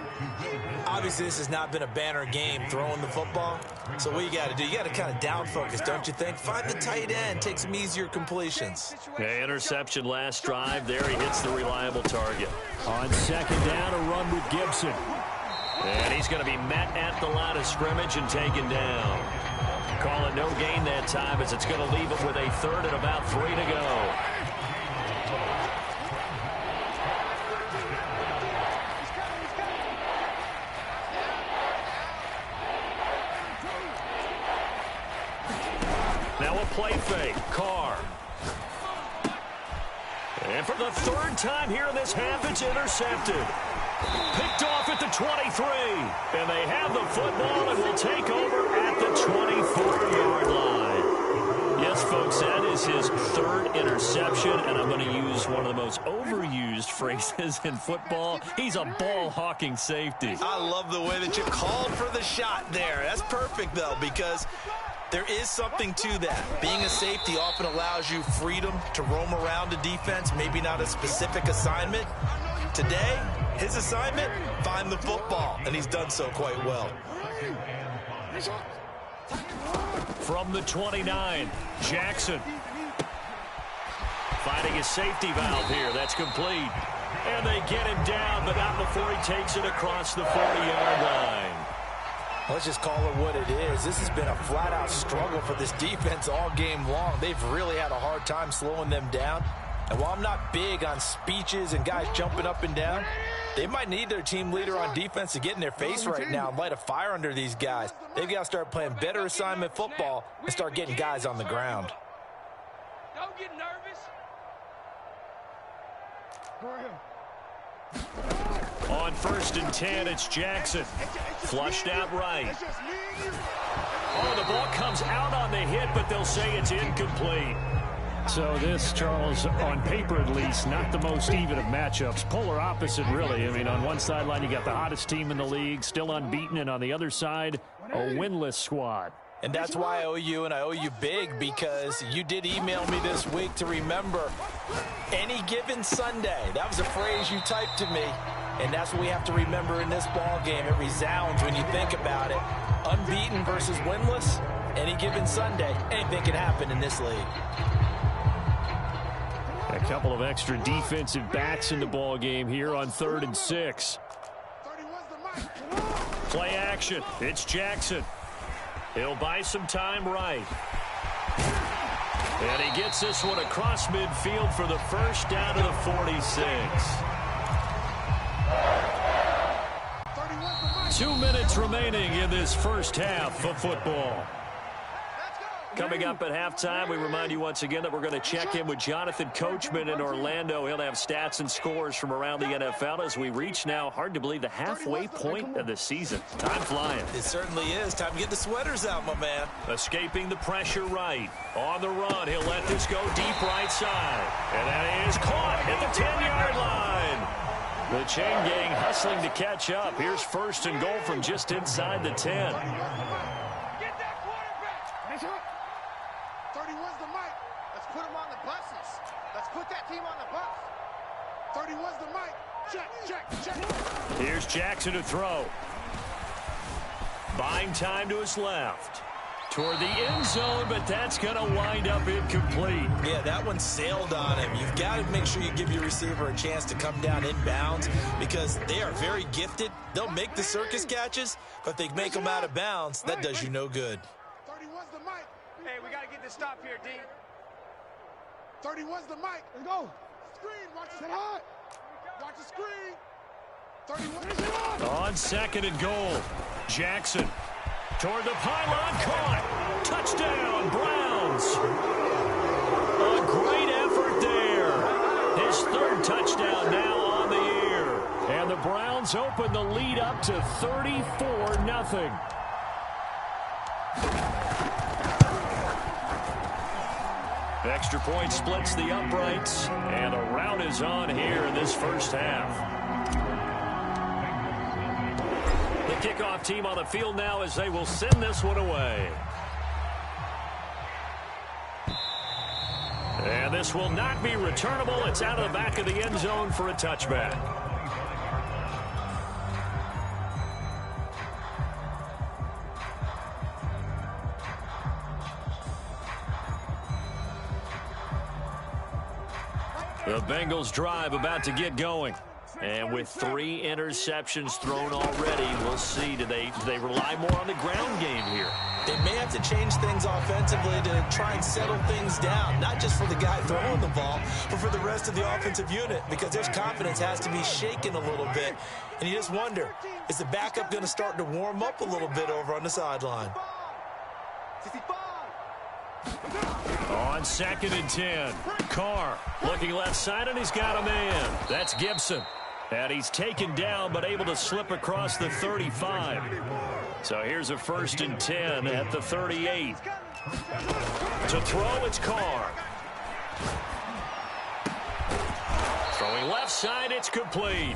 Obviously, this has not been a banner game throwing the football. So what you got to do, you got to kind of down focus, don't you think? Find the tight end, take some easier completions. Yeah, interception last drive. There he hits the reliable target. On 2nd down, a run with Gibson. And he's going to be met at the line of scrimmage and taken down. Call it no gain that time as it's going to leave him with a 3rd and about 3 to go. Now a play fake. Carr. And for the 3rd time here in this half, it's intercepted. Picked off at the 23. And they have the football and will take over at the 24-yard line. Yes, folks, that is his 3rd interception, and I'm going to use one of the most overused phrases in football. He's a ball-hawking safety. I love the way that you called for the shot there. That's perfect, though, because there is something to that. Being a safety often allows you freedom to roam around a defense, maybe not a specific assignment. Today, his assignment, find the football, and he's done so quite well. From the 29, Jackson. Finding his safety valve here. That's complete. And they get him down, but not before he takes it across the 40-yard line. Let's just call it what it is. This has been a flat-out struggle for this defense all game long. They've really had a hard time slowing them down. And while I'm not big on speeches and guys jumping up and down, they might need their team leader on defense to get in their face right now and light a fire under these guys. They've got to start playing better assignment football and start getting guys on the ground. Don't get nervous. Go ahead. On 1st and 10, it's Jackson. Flushed out right. Oh, the ball comes out on the hit, but they'll say it's incomplete. So this, Charles, on paper at least, not the most even of matchups. Polar opposite, really. I mean, on one sideline, you got the hottest team in the league, still unbeaten, and on the other side, a winless squad. And that's why I owe you, and I owe you big, because you did email me this week to remember any given Sunday. That was a phrase you typed to me, and that's what we have to remember in this ball game. It resounds when you think about it. Unbeaten versus winless, any given Sunday, anything can happen in this league. A couple of extra defensive backs in the ball game here on 3rd and 6. Play action. It's Jackson. He'll buy some time right. And he gets this one across midfield for the 1st down to the 46. 2 minutes remaining in this first half of football. Coming up at halftime, we remind you once again that we're going to check in with Jonathan Coachman in Orlando. He'll have stats and scores from around the NFL as we reach now, hard to believe, the halfway point of the season. Time flying. It certainly is. Time to get the sweaters out, my man. Escaping the pressure right. On the run, he'll let this go deep right side. And that is caught at the 10-yard line. The chain gang hustling to catch up. Here's 1st and goal from just inside the 10. 31's the mic. Let's put them on the buses. Let's put that team on the bus. 31's the mic. Check, check, check. Here's Jackson to throw. Buying time to his left. Toward the end zone, but that's going to wind up incomplete. Yeah, that one sailed on him. You've got to make sure you give your receiver a chance to come down inbounds because they are very gifted. They'll make the circus catches, but they make them out of bounds. That does you no good. 31's the mic. Hey, we got to get this stop here, D. 31's the mic. Let's go. Screen, watch the hot. Watch the screen. 31. On second and goal. Jackson toward the pylon, caught. Touchdown, Browns. A great effort there. His third touchdown now on the air. And the Browns open the lead up to 34-0. Extra point splits the uprights, and a rout is on here in this first half. The kickoff team on the field now as they will send this one away. And this will not be returnable. It's out of the back of the end zone for a touchback. The Bengals drive about to get going. And with 3 interceptions thrown already, we'll see. Do they rely more on the ground game here? They may have to change things offensively to try and settle things down, not just for the guy throwing the ball, but for the rest of the offensive unit, because their confidence has to be shaken a little bit. And you just wonder, is the backup going to start to warm up a little bit over on the sideline? On second and 10, Carr looking left side, and he's got a man. That's Gibson. And he's taken down, but able to slip across the 35. So here's a 1st and 10 at the 38. To throw, it's Carr. Throwing left side, it's complete.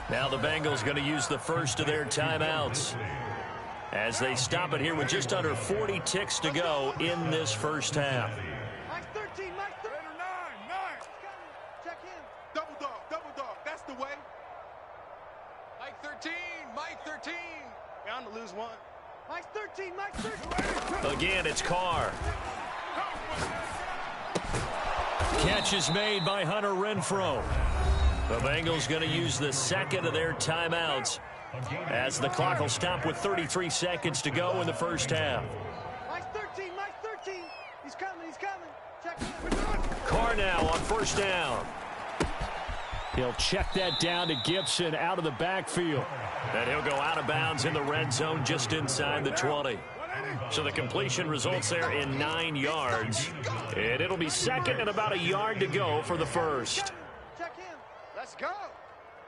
Now the Bengals going to use the first of their timeouts as they stop it here with just under 40 ticks to go in this first half. Mike 13, Mike 13. 9. Check him. Double dog. That's the way. Mike 13, Mike 13. Bound to lose one. Mike 13, Mike 13. Again, it's Carr. Catch is made by Hunter Renfrow. The Bengals going to use the second of their timeouts as the clock will stop with 33 seconds to go in the first half. Mike 13, Mike 13. He's coming. Check him. Carr now on first down. He'll check that down to Gibson out of the backfield. And he'll go out of bounds in the red zone just inside the 20. So the completion results there in 9 yards. And it'll be second and about a yard to go for the first. Check him. Let's go.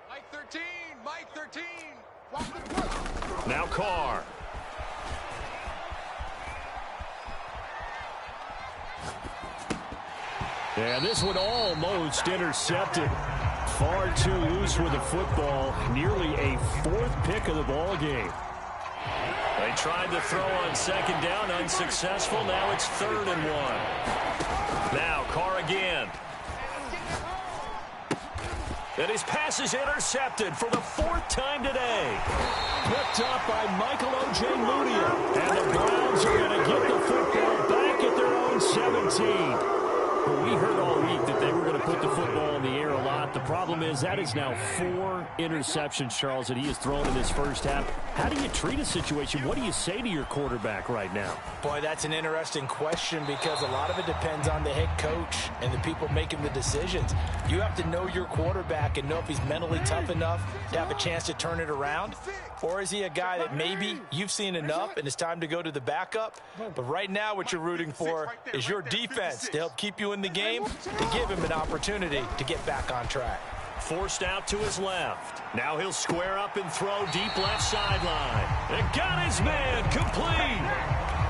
Mike 13, Mike 13. Now Carr. And this one almost intercepted. Far too loose with the football. Nearly a 4th pick of the ball game. They tried to throw on second down, unsuccessful. Now it's 3rd and 1. Now Carr again. And his pass is intercepted for the 4th time today. Picked up by Michael O.J. Mudia. And the Browns are going to get the football back at their own 17. Well, we heard all week that they were going to put the football in the air a lot. The problem is that is now 4 interceptions, Charles, that he has thrown in this first half. How do you treat a situation? What do you say to your quarterback right now? Boy, that's an interesting question because a lot of it depends on the head coach and the people making the decisions. You have to know your quarterback and know if he's mentally tough enough to have a chance to turn it around. Or is he a guy that maybe you've seen enough and it's time to go to the backup? But right now what you're rooting for is your defense to help keep you in the game, to give him an opportunity to get back on track. Forced out to his left. Now he'll square up and throw deep left sideline. And got his man complete.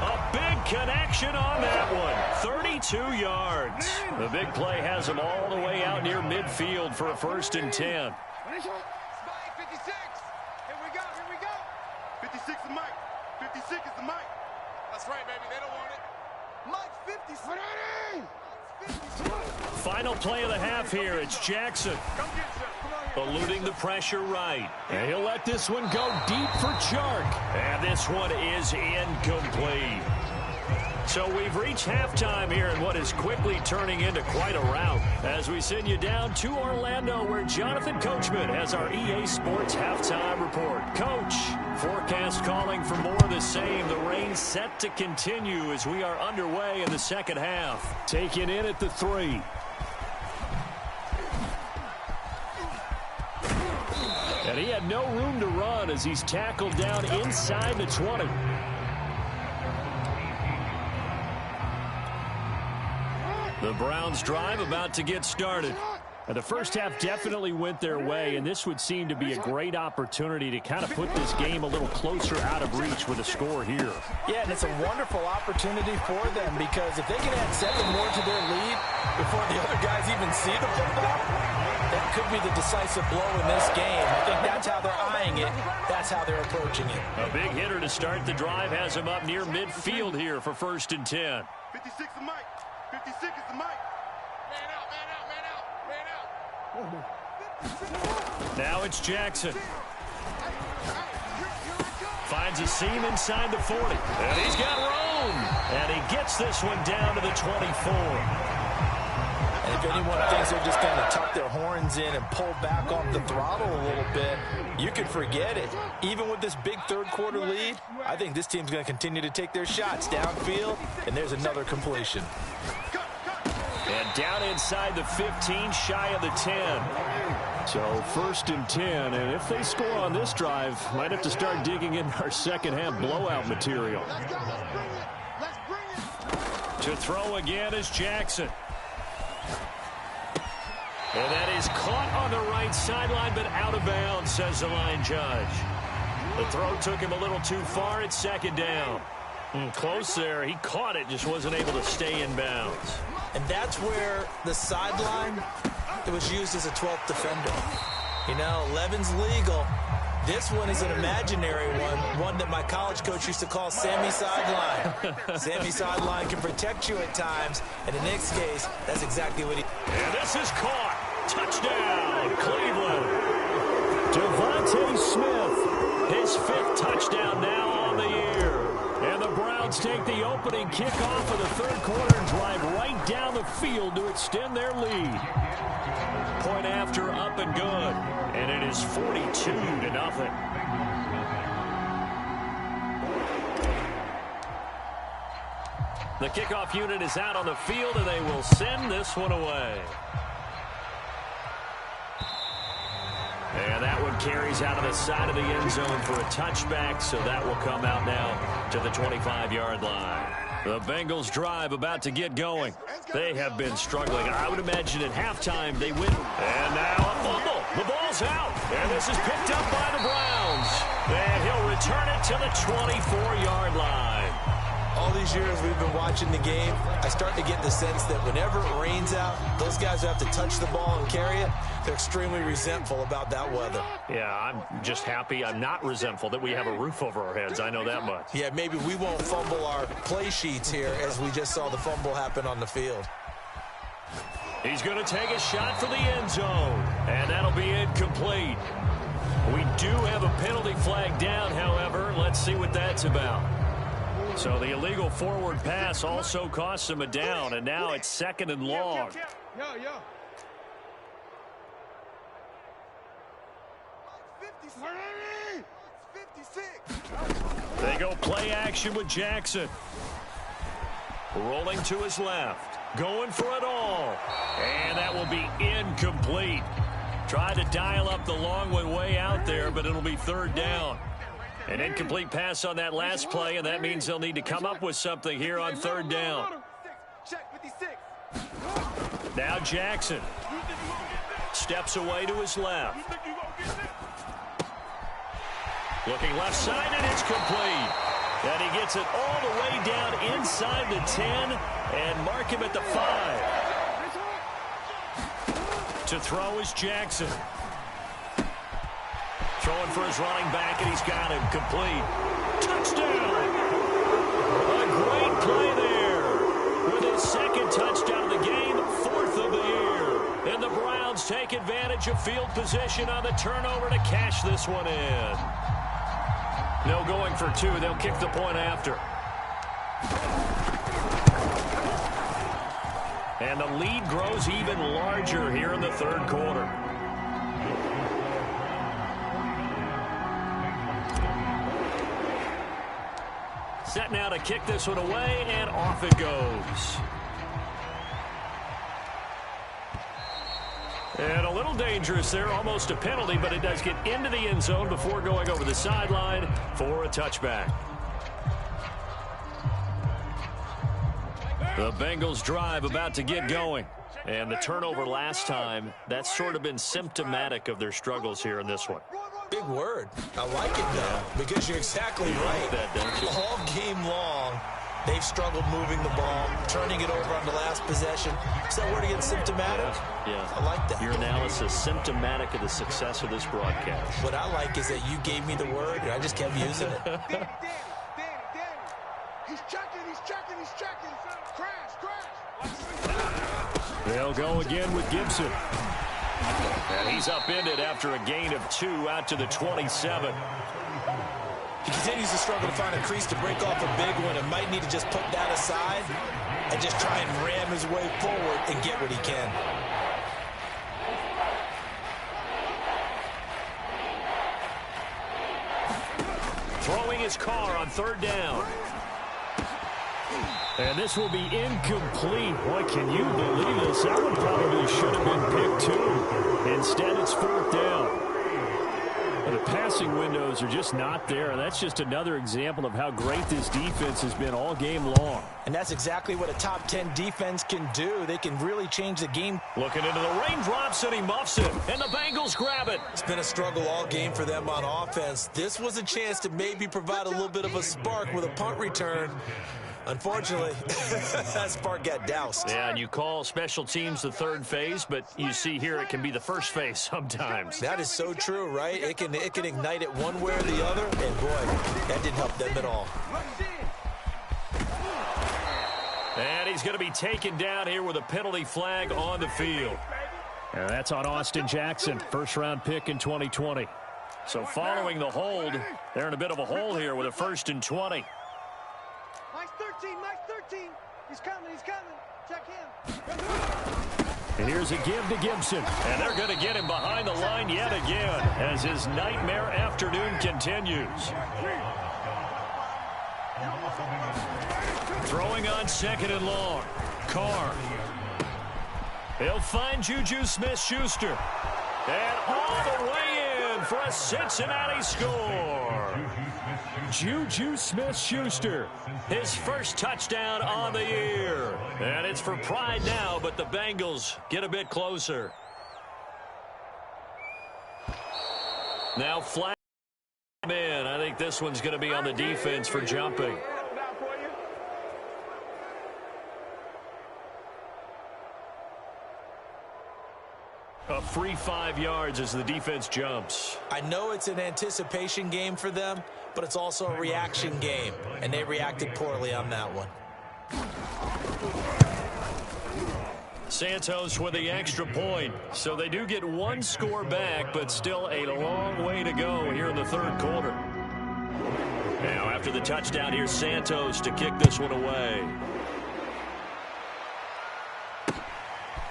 A big connection on that one. 32 yards. The big play has him all the way out near midfield for a 1st and 10. 56. Here we go. 56 is Mike. 56 is the Mike. That's right, baby. They don't want it. Final play of the half here. It's Jackson. Eluding the pressure right. And he'll let this one go deep for Chark. And this one is incomplete. So we've reached halftime here in what is quickly turning into quite a rout as we send you down to Orlando where Jonathan Coachman has our EA Sports halftime report. Coach, forecast calling for more of the same. The rain set to continue as we are underway in the second half. Taken in at the 3. And he had no room to run as he's tackled down inside the 20. The Browns drive about to get started. The first half definitely went their way, and this would seem to be a great opportunity to kind of put this game a little closer out of reach with a score here. Yeah, and it's a wonderful opportunity for them because if they can add 7 more to their lead before the other guys even see the football, that could be the decisive blow in this game. I think that's how they're eyeing it. That's how they're approaching it. A big hitter to start the drive has him up near midfield here for 1st and 10. 56 is Mike. 56 is the Mike. Man out, man out, man out, man out. Now it's Jackson. Finds a seam inside the 40. And he's got room. And he gets this one down to the 24. And if anyone thinks they're just going to tuck their horns in and pull back off the throttle a little bit, you can forget it. Even with this big third-quarter lead, I think this team's going to continue to take their shots downfield, and there's another completion. And down inside the 15, shy of the 10. So 1st and 10, and if they score on this drive, might have to start digging in our second-half blowout material. To throw again is Jackson. And that is caught on the right sideline, but out of bounds, says the line judge. The throw took him a little too far. It's 2nd down. Close there. He caught it, just wasn't able to stay in bounds. And that's where the sideline, it was used as a 12th defender. You know, 11's legal. This one is an imaginary one that my college coach used to call Sammy Sideline. Sammy Sideline can protect you at times, and in Nick's case, that's exactly what he... And this is caught. Touchdown, Cleveland. Devontae Smith, his 5th touchdown now on the year. And the Browns take the opening kickoff of the 3rd quarter and drive right down the field to extend their lead. Point after up and good. And it is 42-0. The kickoff unit is out on the field, and they will send this one away. And that one carries out of the side of the end zone for a touchback, so that will come out now to the 25-yard line. The Bengals drive about to get going. They have been struggling. I would imagine at halftime they win. And now a fumble. The ball's out. And this is picked up by the Browns. And he'll return it to the 24-yard line. All these years we've been watching the game, I start to get the sense that whenever it rains out, those guys who have to touch the ball and carry it, they're extremely resentful about that weather. Yeah, I'm just happy. I'm not resentful that we have a roof over our heads. I know that much. Yeah, maybe we won't fumble our play sheets here as we just saw the fumble happen on the field. He's going to take a shot for the end zone, and that'll be incomplete. We do have a penalty flag down, however. Let's see what that's about. So the illegal forward pass also costs him a down, and now it's 2nd and long. They go play action with Jackson. Rolling to his left. Going for it all. And that will be incomplete. Tried to dial up the long one way out there, but it'll be 3rd down. An incomplete pass on that last play, and that means they'll need to come up with something here on 3rd down. Now Jackson steps away to his left. Looking left side, and it's complete. And he gets it all the way down inside the 10 and mark him at the 5. To throw is Jackson. Throwing for his running back, and he's got him complete. Touchdown! A great play there. change of field position on the turnover to cash this one in. No going for two. They'll kick the point after. And the lead grows even larger here in the third quarter. Set now to kick this one away, and off it goes. And a little dangerous there, almost a penalty, but it does get into the end zone before going over the sideline for a touchback. The Bengals drive about to get going. And the turnover last time, that's sort of been symptomatic of their struggles here in this one. Big word. I like it, though, because you're exactly right. All game long, they've struggled moving the ball, turning it over on the last possession. Is that word again, symptomatic? Yeah. I like that. Your analysis, symptomatic of the success of this broadcast. What I like is that you gave me the word, and I just kept using it. Danny. He's checking. Crash. They'll go again with Gibson. And he's upended after a gain of 2 out to the 27. He continues to struggle to find a crease to break off a big one and might need to just put that aside and just try and ram his way forward and get what he can. Throwing his car on third down. And this will be incomplete. Boy, can you believe this? That one probably should have been picked too. Instead, it's fourth down. The passing windows are just not there. And that's just another example of how great this defense has been all game long. And that's exactly what a top 10 defense can do. They can really change the game. Looking into the raindrops, and he muffs it. And the Bengals grab it. It's been a struggle all game for them on offense. This was a chance to maybe provide a little bit of a spark with a punt return. Unfortunately, that spark got doused. Yeah, and you call special teams the third phase, but you see here it can be the first phase sometimes. That is so true, right? It can ignite it one way or the other, and boy, that didn't help them at all. And he's going to be taken down here with a penalty flag on the field. And that's on Austin Jackson, first-round pick in 2020. So following the hold, they're in a bit of a hole here with a 1st and 20. Mike 13. He's coming. Check him. And here's a give to Gibson. And they're going to get him behind the line yet again as his nightmare afternoon continues. Throwing on 2nd and long. Carr. He'll find Juju Smith-Schuster. And all the way in for a Cincinnati score. Juju Smith-Schuster. His first touchdown on the year. And it's for pride now, but the Bengals get a bit closer. Now flag in. I think this one's going to be on the defense for jumping. A free 5 yards as the defense jumps. I know it's an anticipation game for them, but it's also a reaction game, and they reacted poorly on that one. Santos with the extra point. So they do get 1 score back, but still a long way to go here in the third quarter. Now after the touchdown, here's Santos to kick this one away.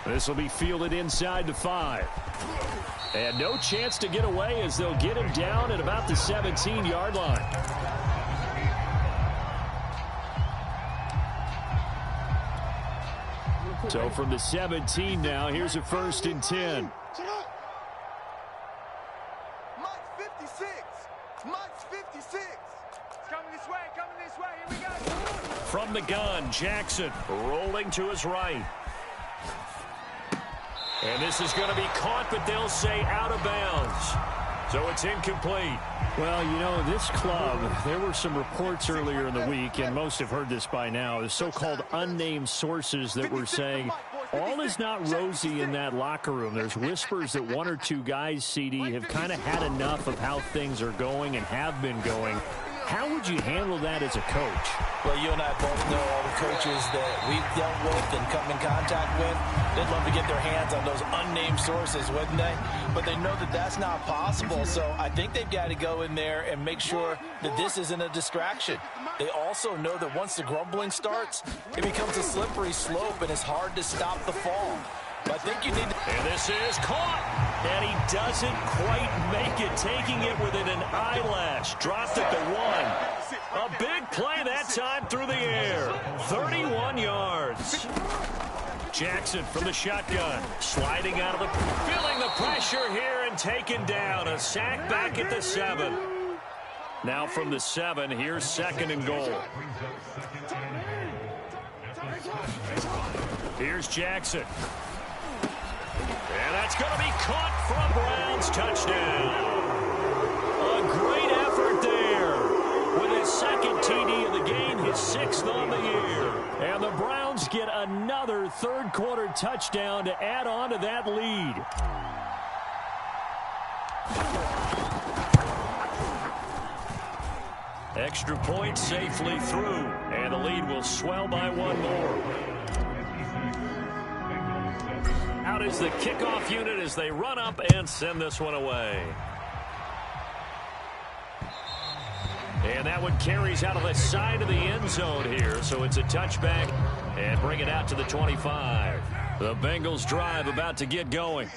This will be fielded inside the 5. And no chance to get away as they'll get him down at about the 17-yard line. So from the 17 now, here's a 1st and 10. Mike's 56. Mike's 56. It's coming this way. Here we go. From the gun, Jackson rolling to his right. And this is going to be caught, but they'll say out of bounds. So it's incomplete. Well, you know, this club, there were some reports earlier in the week, and most have heard this by now, the so-called unnamed sources that were saying all is not rosy in that locker room. There's whispers that 1 or 2 guys, CD, have kind of had enough of how things are going and have been going. How would you handle that as a coach? Well, you and I both know all the coaches that we've dealt with and come in contact with. They'd love to get their hands on those unnamed sources, wouldn't they? But they know that that's not possible, so I think they've got to go in there and make sure that this isn't a distraction. They also know that once the grumbling starts, it becomes a slippery slope and it's hard to stop the fall. But I think you need to... And this is caught. And he doesn't quite make it, taking it within an eyelash. Dropped it to 1. A big play that time through the air. 31 yards. Jackson from the shotgun. Sliding out of the... Feeling the pressure here and taken down. A sack back at the 7. Now from the 7, here's 2nd and goal. Here's Jackson. And that's going to be caught from Browns. Touchdown. A great effort there. With his 2nd TD of the game, his 6th on the year. And the Browns get another third-quarter touchdown to add on to that lead. Extra point safely through. And the lead will swell by 1 more. Out is the kickoff unit as they run up and send this one away. And that one carries out of the side of the end zone here, so it's a touchback and bring it out to the 25. The Bengals drive about to get going.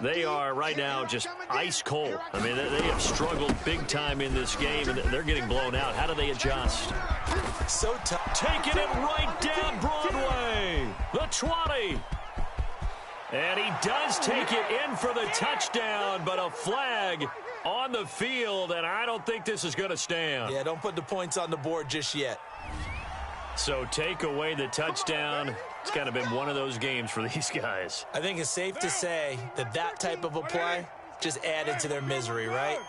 They are right now just ice cold. I mean, they have struggled big time in this game, and they're getting blown out. How do they adjust? So tough. Taking it right down Broadway. The 20. And he does take it in for the touchdown, but a flag on the field, and I don't think this is going to stand. Yeah, don't put the points on the board just yet. So take away the touchdown. It's kind of been one of those games for these guys. I think it's safe to say that that type of a play just added to their misery, right?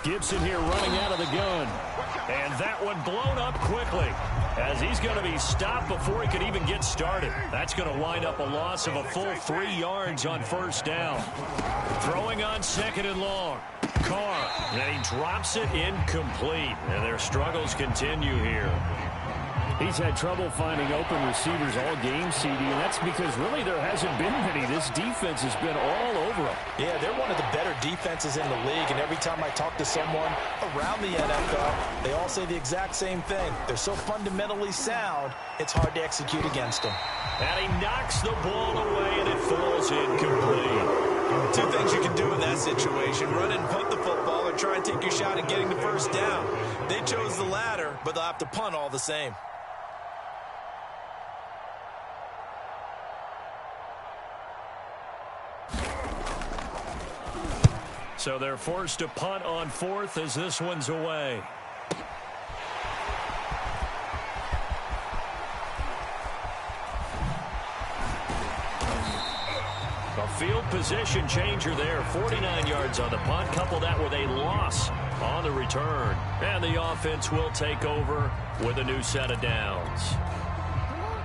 Gibson here running out of the gun. And that one blown up quickly as he's going to be stopped before he could even get started. That's going to wind up a loss of a full 3 yards on 1st down. Throwing on 2nd and long. Carr, and he drops it incomplete. And their struggles continue here. He's had trouble finding open receivers all game, CD, and that's because really there hasn't been many. This defense has been all over them. Yeah, they're one of the better defenses in the league, and every time I talk to someone around the NFL, they all say the exact same thing. They're so fundamentally sound, it's hard to execute against them. And he knocks the ball away, and it falls incomplete. 2 things you can do in that situation: run and punt the football, or try and take your shot at getting the 1st down. They chose the latter, but they'll have to punt all the same. So they're forced to punt on 4th as this one's away. A field position changer there. 49 yards on the punt. Couple that with a loss on the return. And the offense will take over with a new set of downs.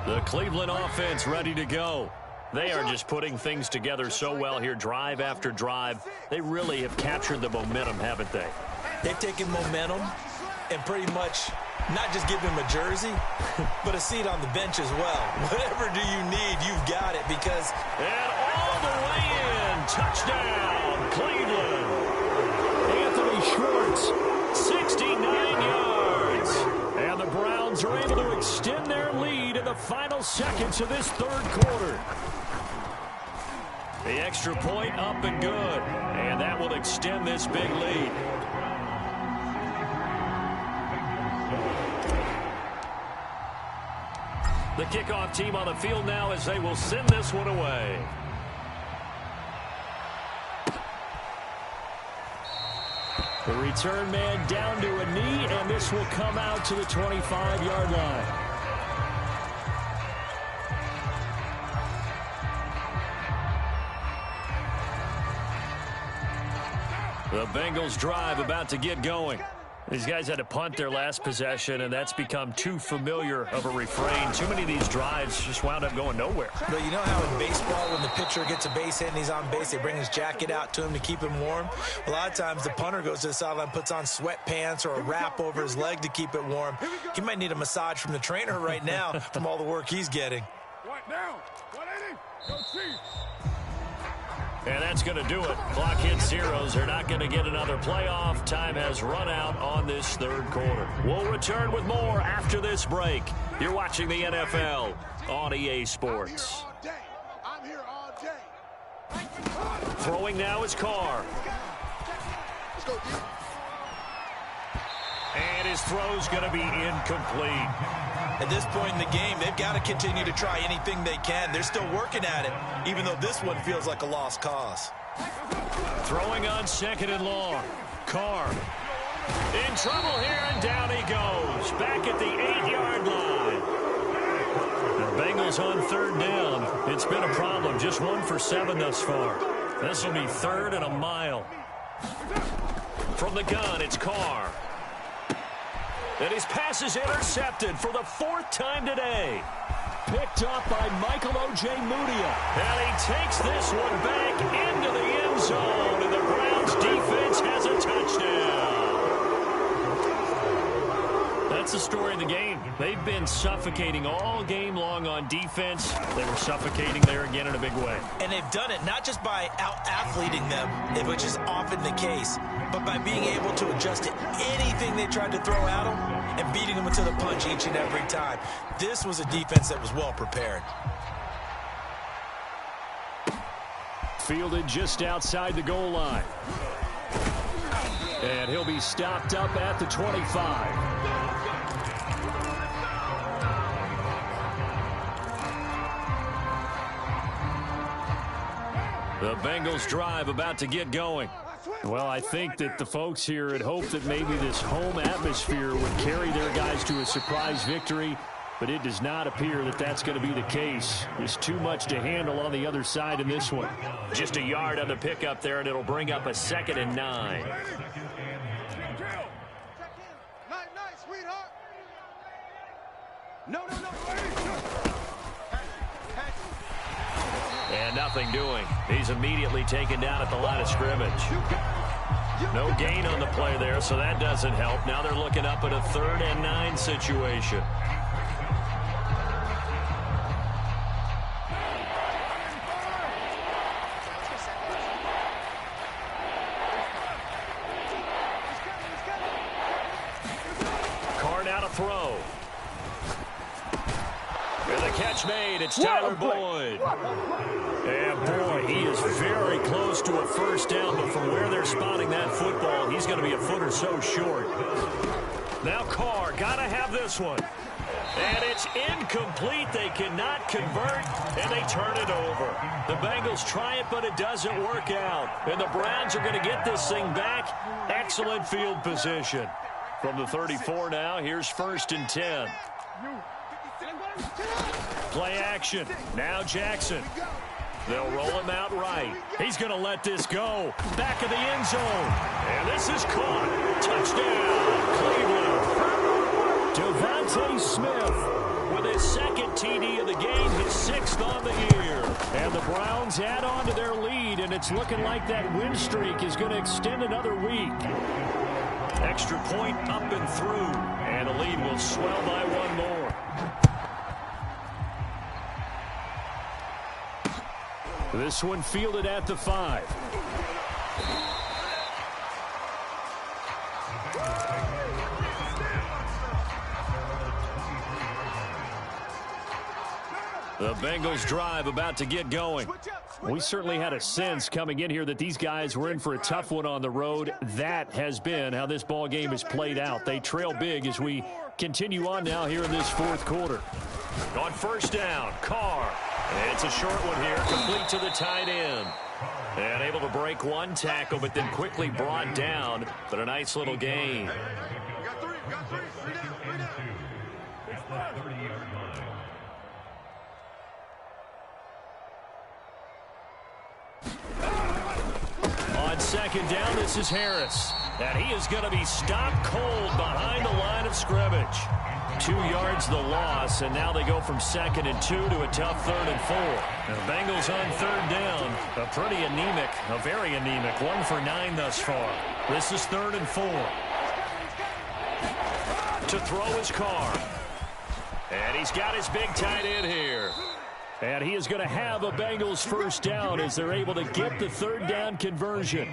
The Cleveland offense ready to go. They are just putting things together so well here, drive after drive. They really have captured the momentum, haven't they? They've taken momentum and pretty much not just give him a jersey, but a seat on the bench as well. Whatever do you need, you've got it, because... And all the way in, touchdown, Cleveland. Anthony Schwartz, 69 yards. And the Browns are able to extend their lead in the final seconds of this 3rd quarter. The extra point up and good. And that will extend this big lead. The kickoff team on the field now as they will send this one away. The return man down to a knee, and this will come out to the 25-yard line. The Bengals drive about to get going. These guys had to punt their last possession, and that's become too familiar of a refrain. Too many of these drives just wound up going nowhere. But you know how in baseball, when the pitcher gets a base hit and he's on base, they bring his jacket out to him to keep him warm? A lot of times the punter goes to the sideline, puts on sweatpants or a wrap over his leg to keep it warm. He might need a massage from the trainer right now from all the work he's getting. Right now, 180, go Chiefs. And that's going to do it. Clock hits zeros. They're not going to get another playoff. Time has run out on this third quarter. We'll return with more after this break. You're watching the NFL on EA Sports. I'm here all day. Throwing now is Carr. Let's go, D. And his throw's going to be incomplete. At this point in the game, they've got to continue to try anything they can. They're still working at it, even though this one feels like a lost cause. Throwing on second and long. Carr in trouble here, and down he goes. Back at the 8-yard line. The Bengals on third down. It's been a problem. Just 1 for 7 thus far. This will be third and a mile. From the gun, it's Carr. And his pass is intercepted for the 4th time today. Picked off by Michael Ojemudia. And he takes this one back into the end zone. And the Browns defense has a touchdown. That's the story of the game. They've been suffocating all game long on defense. They were suffocating there again in a big way. And they've done it not just by out-athleting them, which is often the case, but by being able to adjust to anything they tried to throw at them and beating them to the punch each and every time. This was a defense that was well prepared. Fielded just outside the goal line. And he'll be stopped up at the 25. The Bengals drive about to get going. Well, I think that the folks here had hoped that maybe this home atmosphere would carry their guys to a surprise victory, but it does not appear that that's going to be the case. There's too much to handle on the other side in this one. Just a yard on the pickup there, and it'll bring up a 2nd and 9. Night, sweetheart. No. And nothing doing. He's immediately taken down at the line of scrimmage. No gain on the play there, so that doesn't help. Now they're looking up at a 3rd and 9 situation. Carr now to throw. With a catch made, it's Tyler Boyd. And boy, he is very close to a first down, but from where they're spotting that football, he's going to be a foot or so short. Now Carr, got to have this one. And it's incomplete. They cannot convert, and they turn it over. The Bengals try it, but it doesn't work out. And the Browns are going to get this thing back. Excellent field position. From the 34 now, here's 1st and 10. Play action. Now Jackson. They'll roll him out right. He's going to let this go. Back of the end zone. And this is caught. Touchdown, Cleveland. Devontae Smith with his 2nd TD of the game, his 6th on the year. And the Browns add on to their lead, and it's looking like that win streak is going to extend another week. Extra point up and through, and the lead will swell by 1 more. This one fielded at the 5. The Bengals drive about to get going. We certainly had a sense coming in here that these guys were in for a tough one on the road. That has been how this ball game has played out. They trail big as we continue on now here in this 4th quarter. On 1st down, Carr. And it's a short one here, complete to the tight end. And able to break one tackle, but then quickly brought down. But a nice little gain. On 2nd down, this is Harris. And he is going to be stopped cold behind the line of scrimmage. 2 yards the loss, and now they go from 2nd and 2 to a tough 3rd and 4. The Bengals on 3rd down. A pretty anemic, a very anemic, 1 for 9 thus far. This is 3rd and 4. To throw his car. And he's got his big tight end here. And he is going to have a Bengals first down as they're able to get the 3rd down conversion.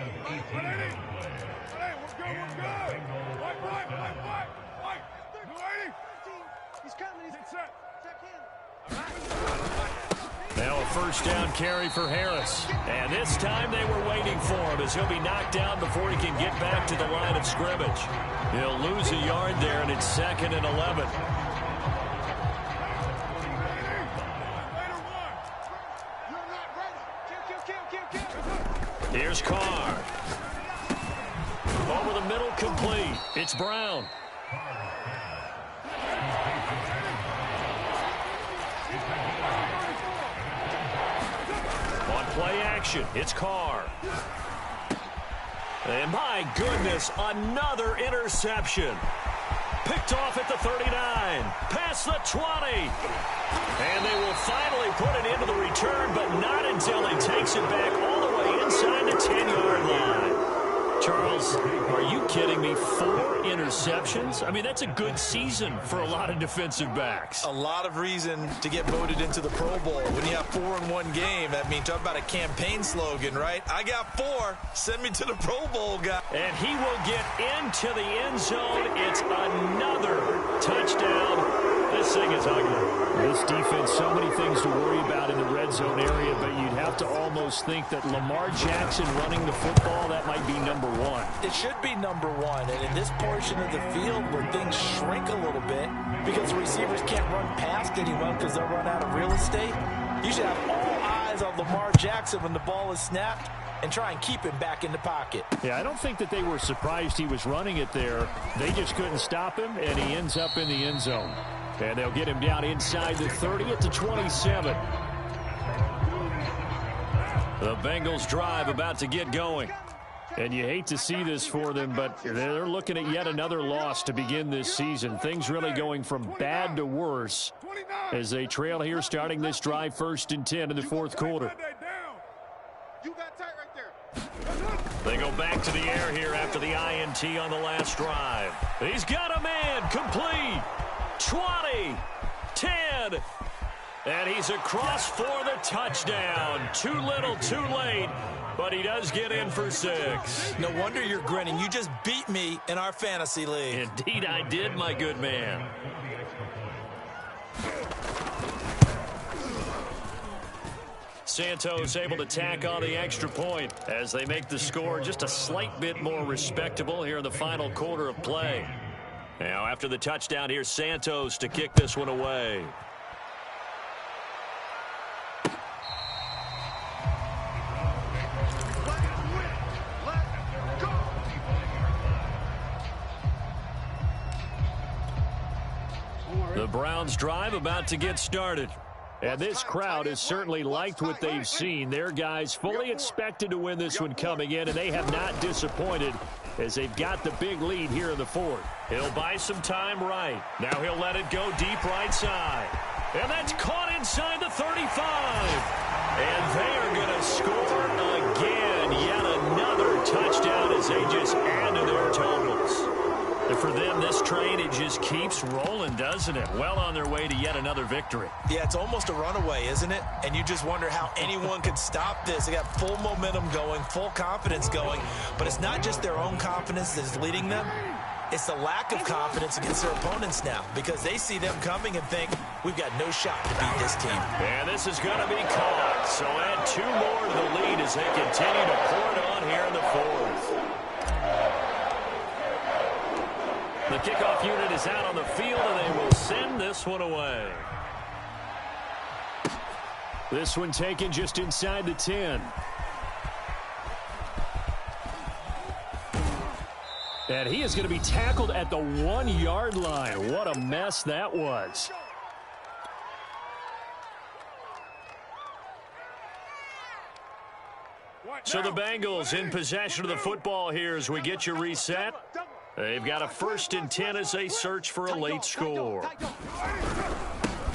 Now a first down carry for Harris. And this time they were waiting for him as he'll be knocked down before he can get back to the line of scrimmage. He'll lose a yard there, and it's 2nd and 11. Here's Carr. Over the middle, complete. It's Brown. On play action, it's Carr. And my goodness, another interception. Picked off at the 39. Past the 20. And they will finally put it into the return, but not until he takes it back all the way inside the 10-yard line. Charles, are you kidding me? 4 interceptions? I mean, that's a good season for a lot of defensive backs. A lot of reason to get voted into the Pro Bowl. When you have 4 in one game, I mean, talk about a campaign slogan, right? I got 4. Send me to the Pro Bowl, guy. And he will get into the end zone. It's another touchdown. This thing is ugly. This defense, so many things to worry about in the red zone area, but you'd have to almost think that Lamar Jackson running the football, that might be number 1. It should be number 1, and in this portion of the field where things shrink a little bit because the receivers can't run past anyone because they'll run out of real estate, you should have all eyes on Lamar Jackson when the ball is snapped and try and keep him back in the pocket. Yeah, I don't think that they were surprised he was running it there. They just couldn't stop him, and he ends up in the end zone. And they'll get him down inside the 30 at the 27. The Bengals drive about to get going. And you hate to see this for them, but they're looking at yet another loss to begin this season. Things really going from bad to worse as they trail here starting this drive 1st and 10 in the 4th quarter. They go back to the air here after the INT on the last drive. He's got a man, complete. 20, 10, and he's across for the touchdown. Too little, too late, but he does get in for 6. No wonder you're grinning. You just beat me in our fantasy league. Indeed I did, my good man. Santos able to tack on the extra point as they make the score just a slight bit more respectable here in the final quarter of play. Now, after the touchdown, here's Santos to kick this one away. The Browns drive about to get started. And this crowd has certainly liked what they've seen. Their guys fully expected to win this one coming in, and they have not disappointed as they've got the big lead here in the 4th. He'll buy some time right. Now he'll let it go deep right side. And that's caught inside the 35. And they are going to score again. Yet another touchdown as they just add to their totals. And for them, this train, it just keeps rolling, doesn't it? Well on their way to yet another victory. Yeah, it's almost a runaway, isn't it? And you just wonder how anyone could stop this. They got full momentum going, full confidence going. But it's not just their own confidence that is leading them. It's the lack of confidence against their opponents now because they see them coming and think, we've got no shot to beat this team. And this is going to be caught. So add 2 more to the lead as they continue to pour it on here in the 4th. The kickoff unit is out on the field, and they will send this one away. This one taken just inside the 10. And he is going to be tackled at the 1-yard line. What a mess that was. What? So the Bengals in possession of the football here as we get you reset. They've got a 1st and 10 as they search for a late score.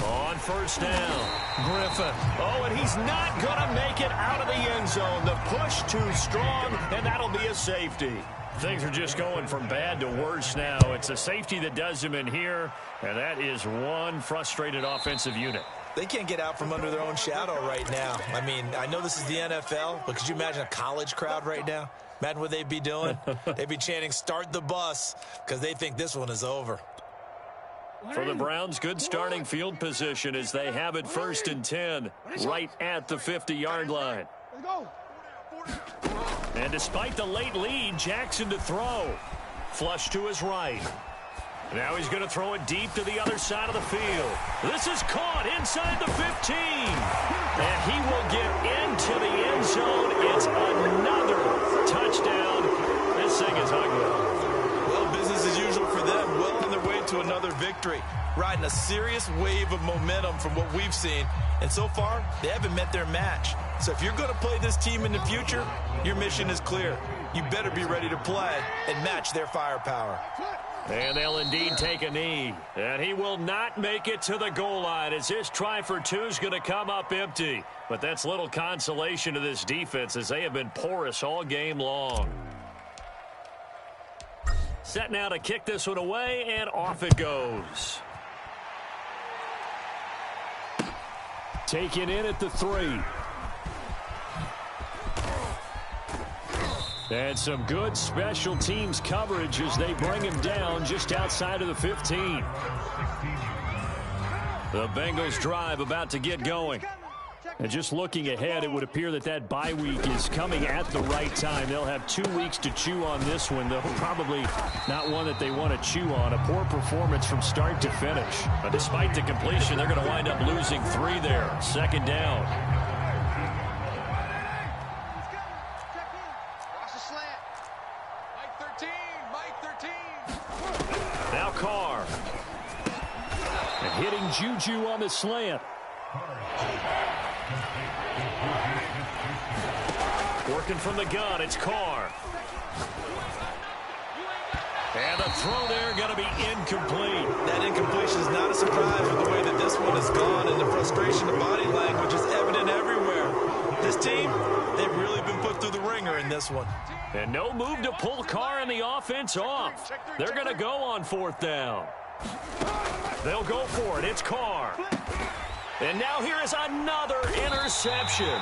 On 1st down, Griffin. Oh, and he's not going to make it out of the end zone. The push too strong, and that'll be a safety. Things are just going from bad to worse now. It's a safety that does him in here, and that is one frustrated offensive unit. They can't get out from under their own shadow right now. I mean, I know this is the NFL, but could you imagine a college crowd right now? Imagine what they'd be doing. They'd be chanting, "Start the bus," because they think this one is over. For the Browns, good starting field position as they have it 1st and 10 right at the 50-yard line. And despite the late lead, Jackson to throw. Flush to his right. Now he's going to throw it deep to the other side of the field. This is caught inside the 15. And he will get into the end zone. It's another touchdown. This thing is ugly. Well, business as usual for them. Well on their way to another victory. Riding a serious wave of momentum from what we've seen. And so far, they haven't met their match. So if you're going to play this team in the future, your mission is clear. You better be ready to play and match their firepower. And they'll indeed take a knee. And he will not make it to the goal line as his try for 2 is going to come up empty. But that's little consolation to this defense as they have been porous all game long. Set now to kick this one away, and off it goes. Taken in at the 3. And some good special teams coverage as they bring him down just outside of the 15. The Bengals drive about to get going. And just looking ahead, it would appear that that bye week is coming at the right time. They'll have 2 weeks to chew on this one, though probably not one that they want to chew on. A poor performance from start to finish. But despite the completion, they're going to wind up losing 3 there. 2nd down. Now Carr. And hitting Juju on the slant. Working from the gun, it's Carr. And the throw there going to be incomplete. That incompletion is not a surprise with the way that this one has gone, and the frustration of body language is evident everywhere. This team, they've really been put through the ringer in this one. And no move to pull Carr and the offense off. They're going to go on 4th down. They'll go for it. It's Carr. And now here is another interception.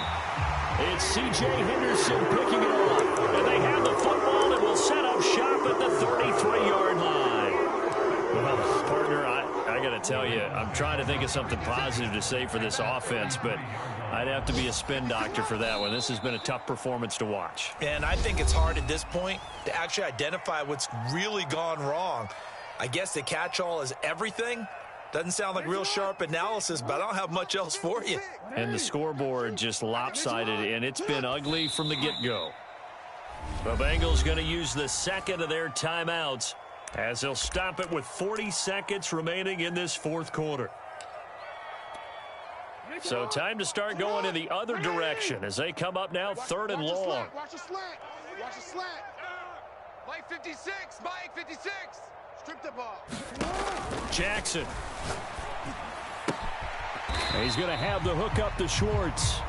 It's C.J. Henderson picking it up. And they have the football and will set up shop at the 33-yard line. Well, partner, I got to tell you, I'm trying to think of something positive to say for this offense, but I'd have to be a spin doctor for that one. This has been a tough performance to watch. And I think it's hard at this point to actually identify what's really gone wrong. I guess the catch-all is everything. Doesn't sound like real sharp analysis, but I don't have much else for you. And the scoreboard just lopsided, and it's been ugly from the get-go. The Bengals going to use the 2nd of their timeouts as they'll stop it with 40 seconds remaining in this 4th quarter. So time to start going in the other direction as they come up now 3rd and long. Watch the slant. Watch the slant. Mike 56. Mike 56. Strip the ball. Jackson. He's going to have the hook up to Schwartz.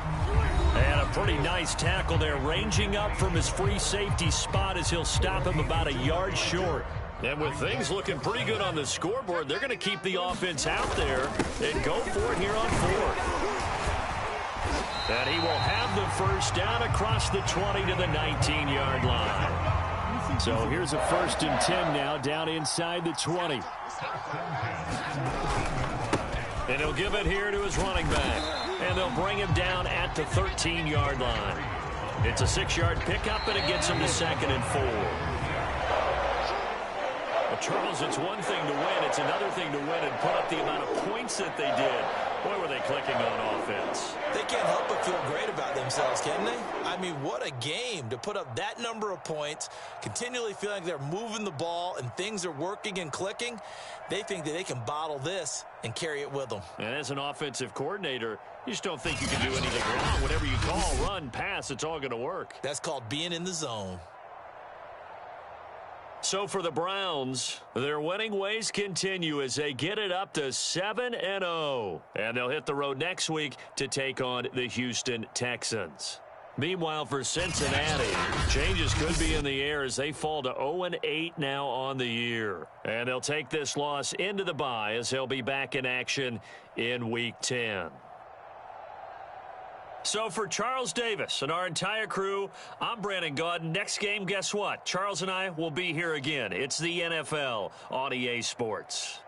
And a pretty nice tackle there, ranging up from his free safety spot as he'll stop him about a yard short. And with things looking pretty good on the scoreboard, they're going to keep the offense out there and go for it here on 4th. And he will have the 1st down across the 20 to the 19-yard line. So here's a 1st and 10 now down inside the 20. And he'll give it here to his running back. And they'll bring him down at the 13-yard line. It's a 6-yard pickup, and it gets him to 2nd and 4. Charles, it's one thing to win. It's another thing to win and put up the amount of points that they did. Boy, were they clicking on offense. They can't help but feel great about themselves, can they? I mean, what a game to put up that number of points, continually feeling like they're moving the ball and things are working and clicking. They think that they can bottle this and carry it with them. And as an offensive coordinator, you just don't think you can do anything wrong. Whatever you call, run, pass, it's all going to work. That's called being in the zone. So for the Browns, their winning ways continue as they get it up to 7-0. And they'll hit the road next week to take on the Houston Texans. Meanwhile, for Cincinnati, changes could be in the air as they fall to 0-8 now on the year. And they'll take this loss into the bye as they'll be back in action in Week 10. So for Charles Davis and our entire crew, I'm Brandon Gaudin. Next game, guess what? Charles and I will be here again. It's the NFL on EA Sports.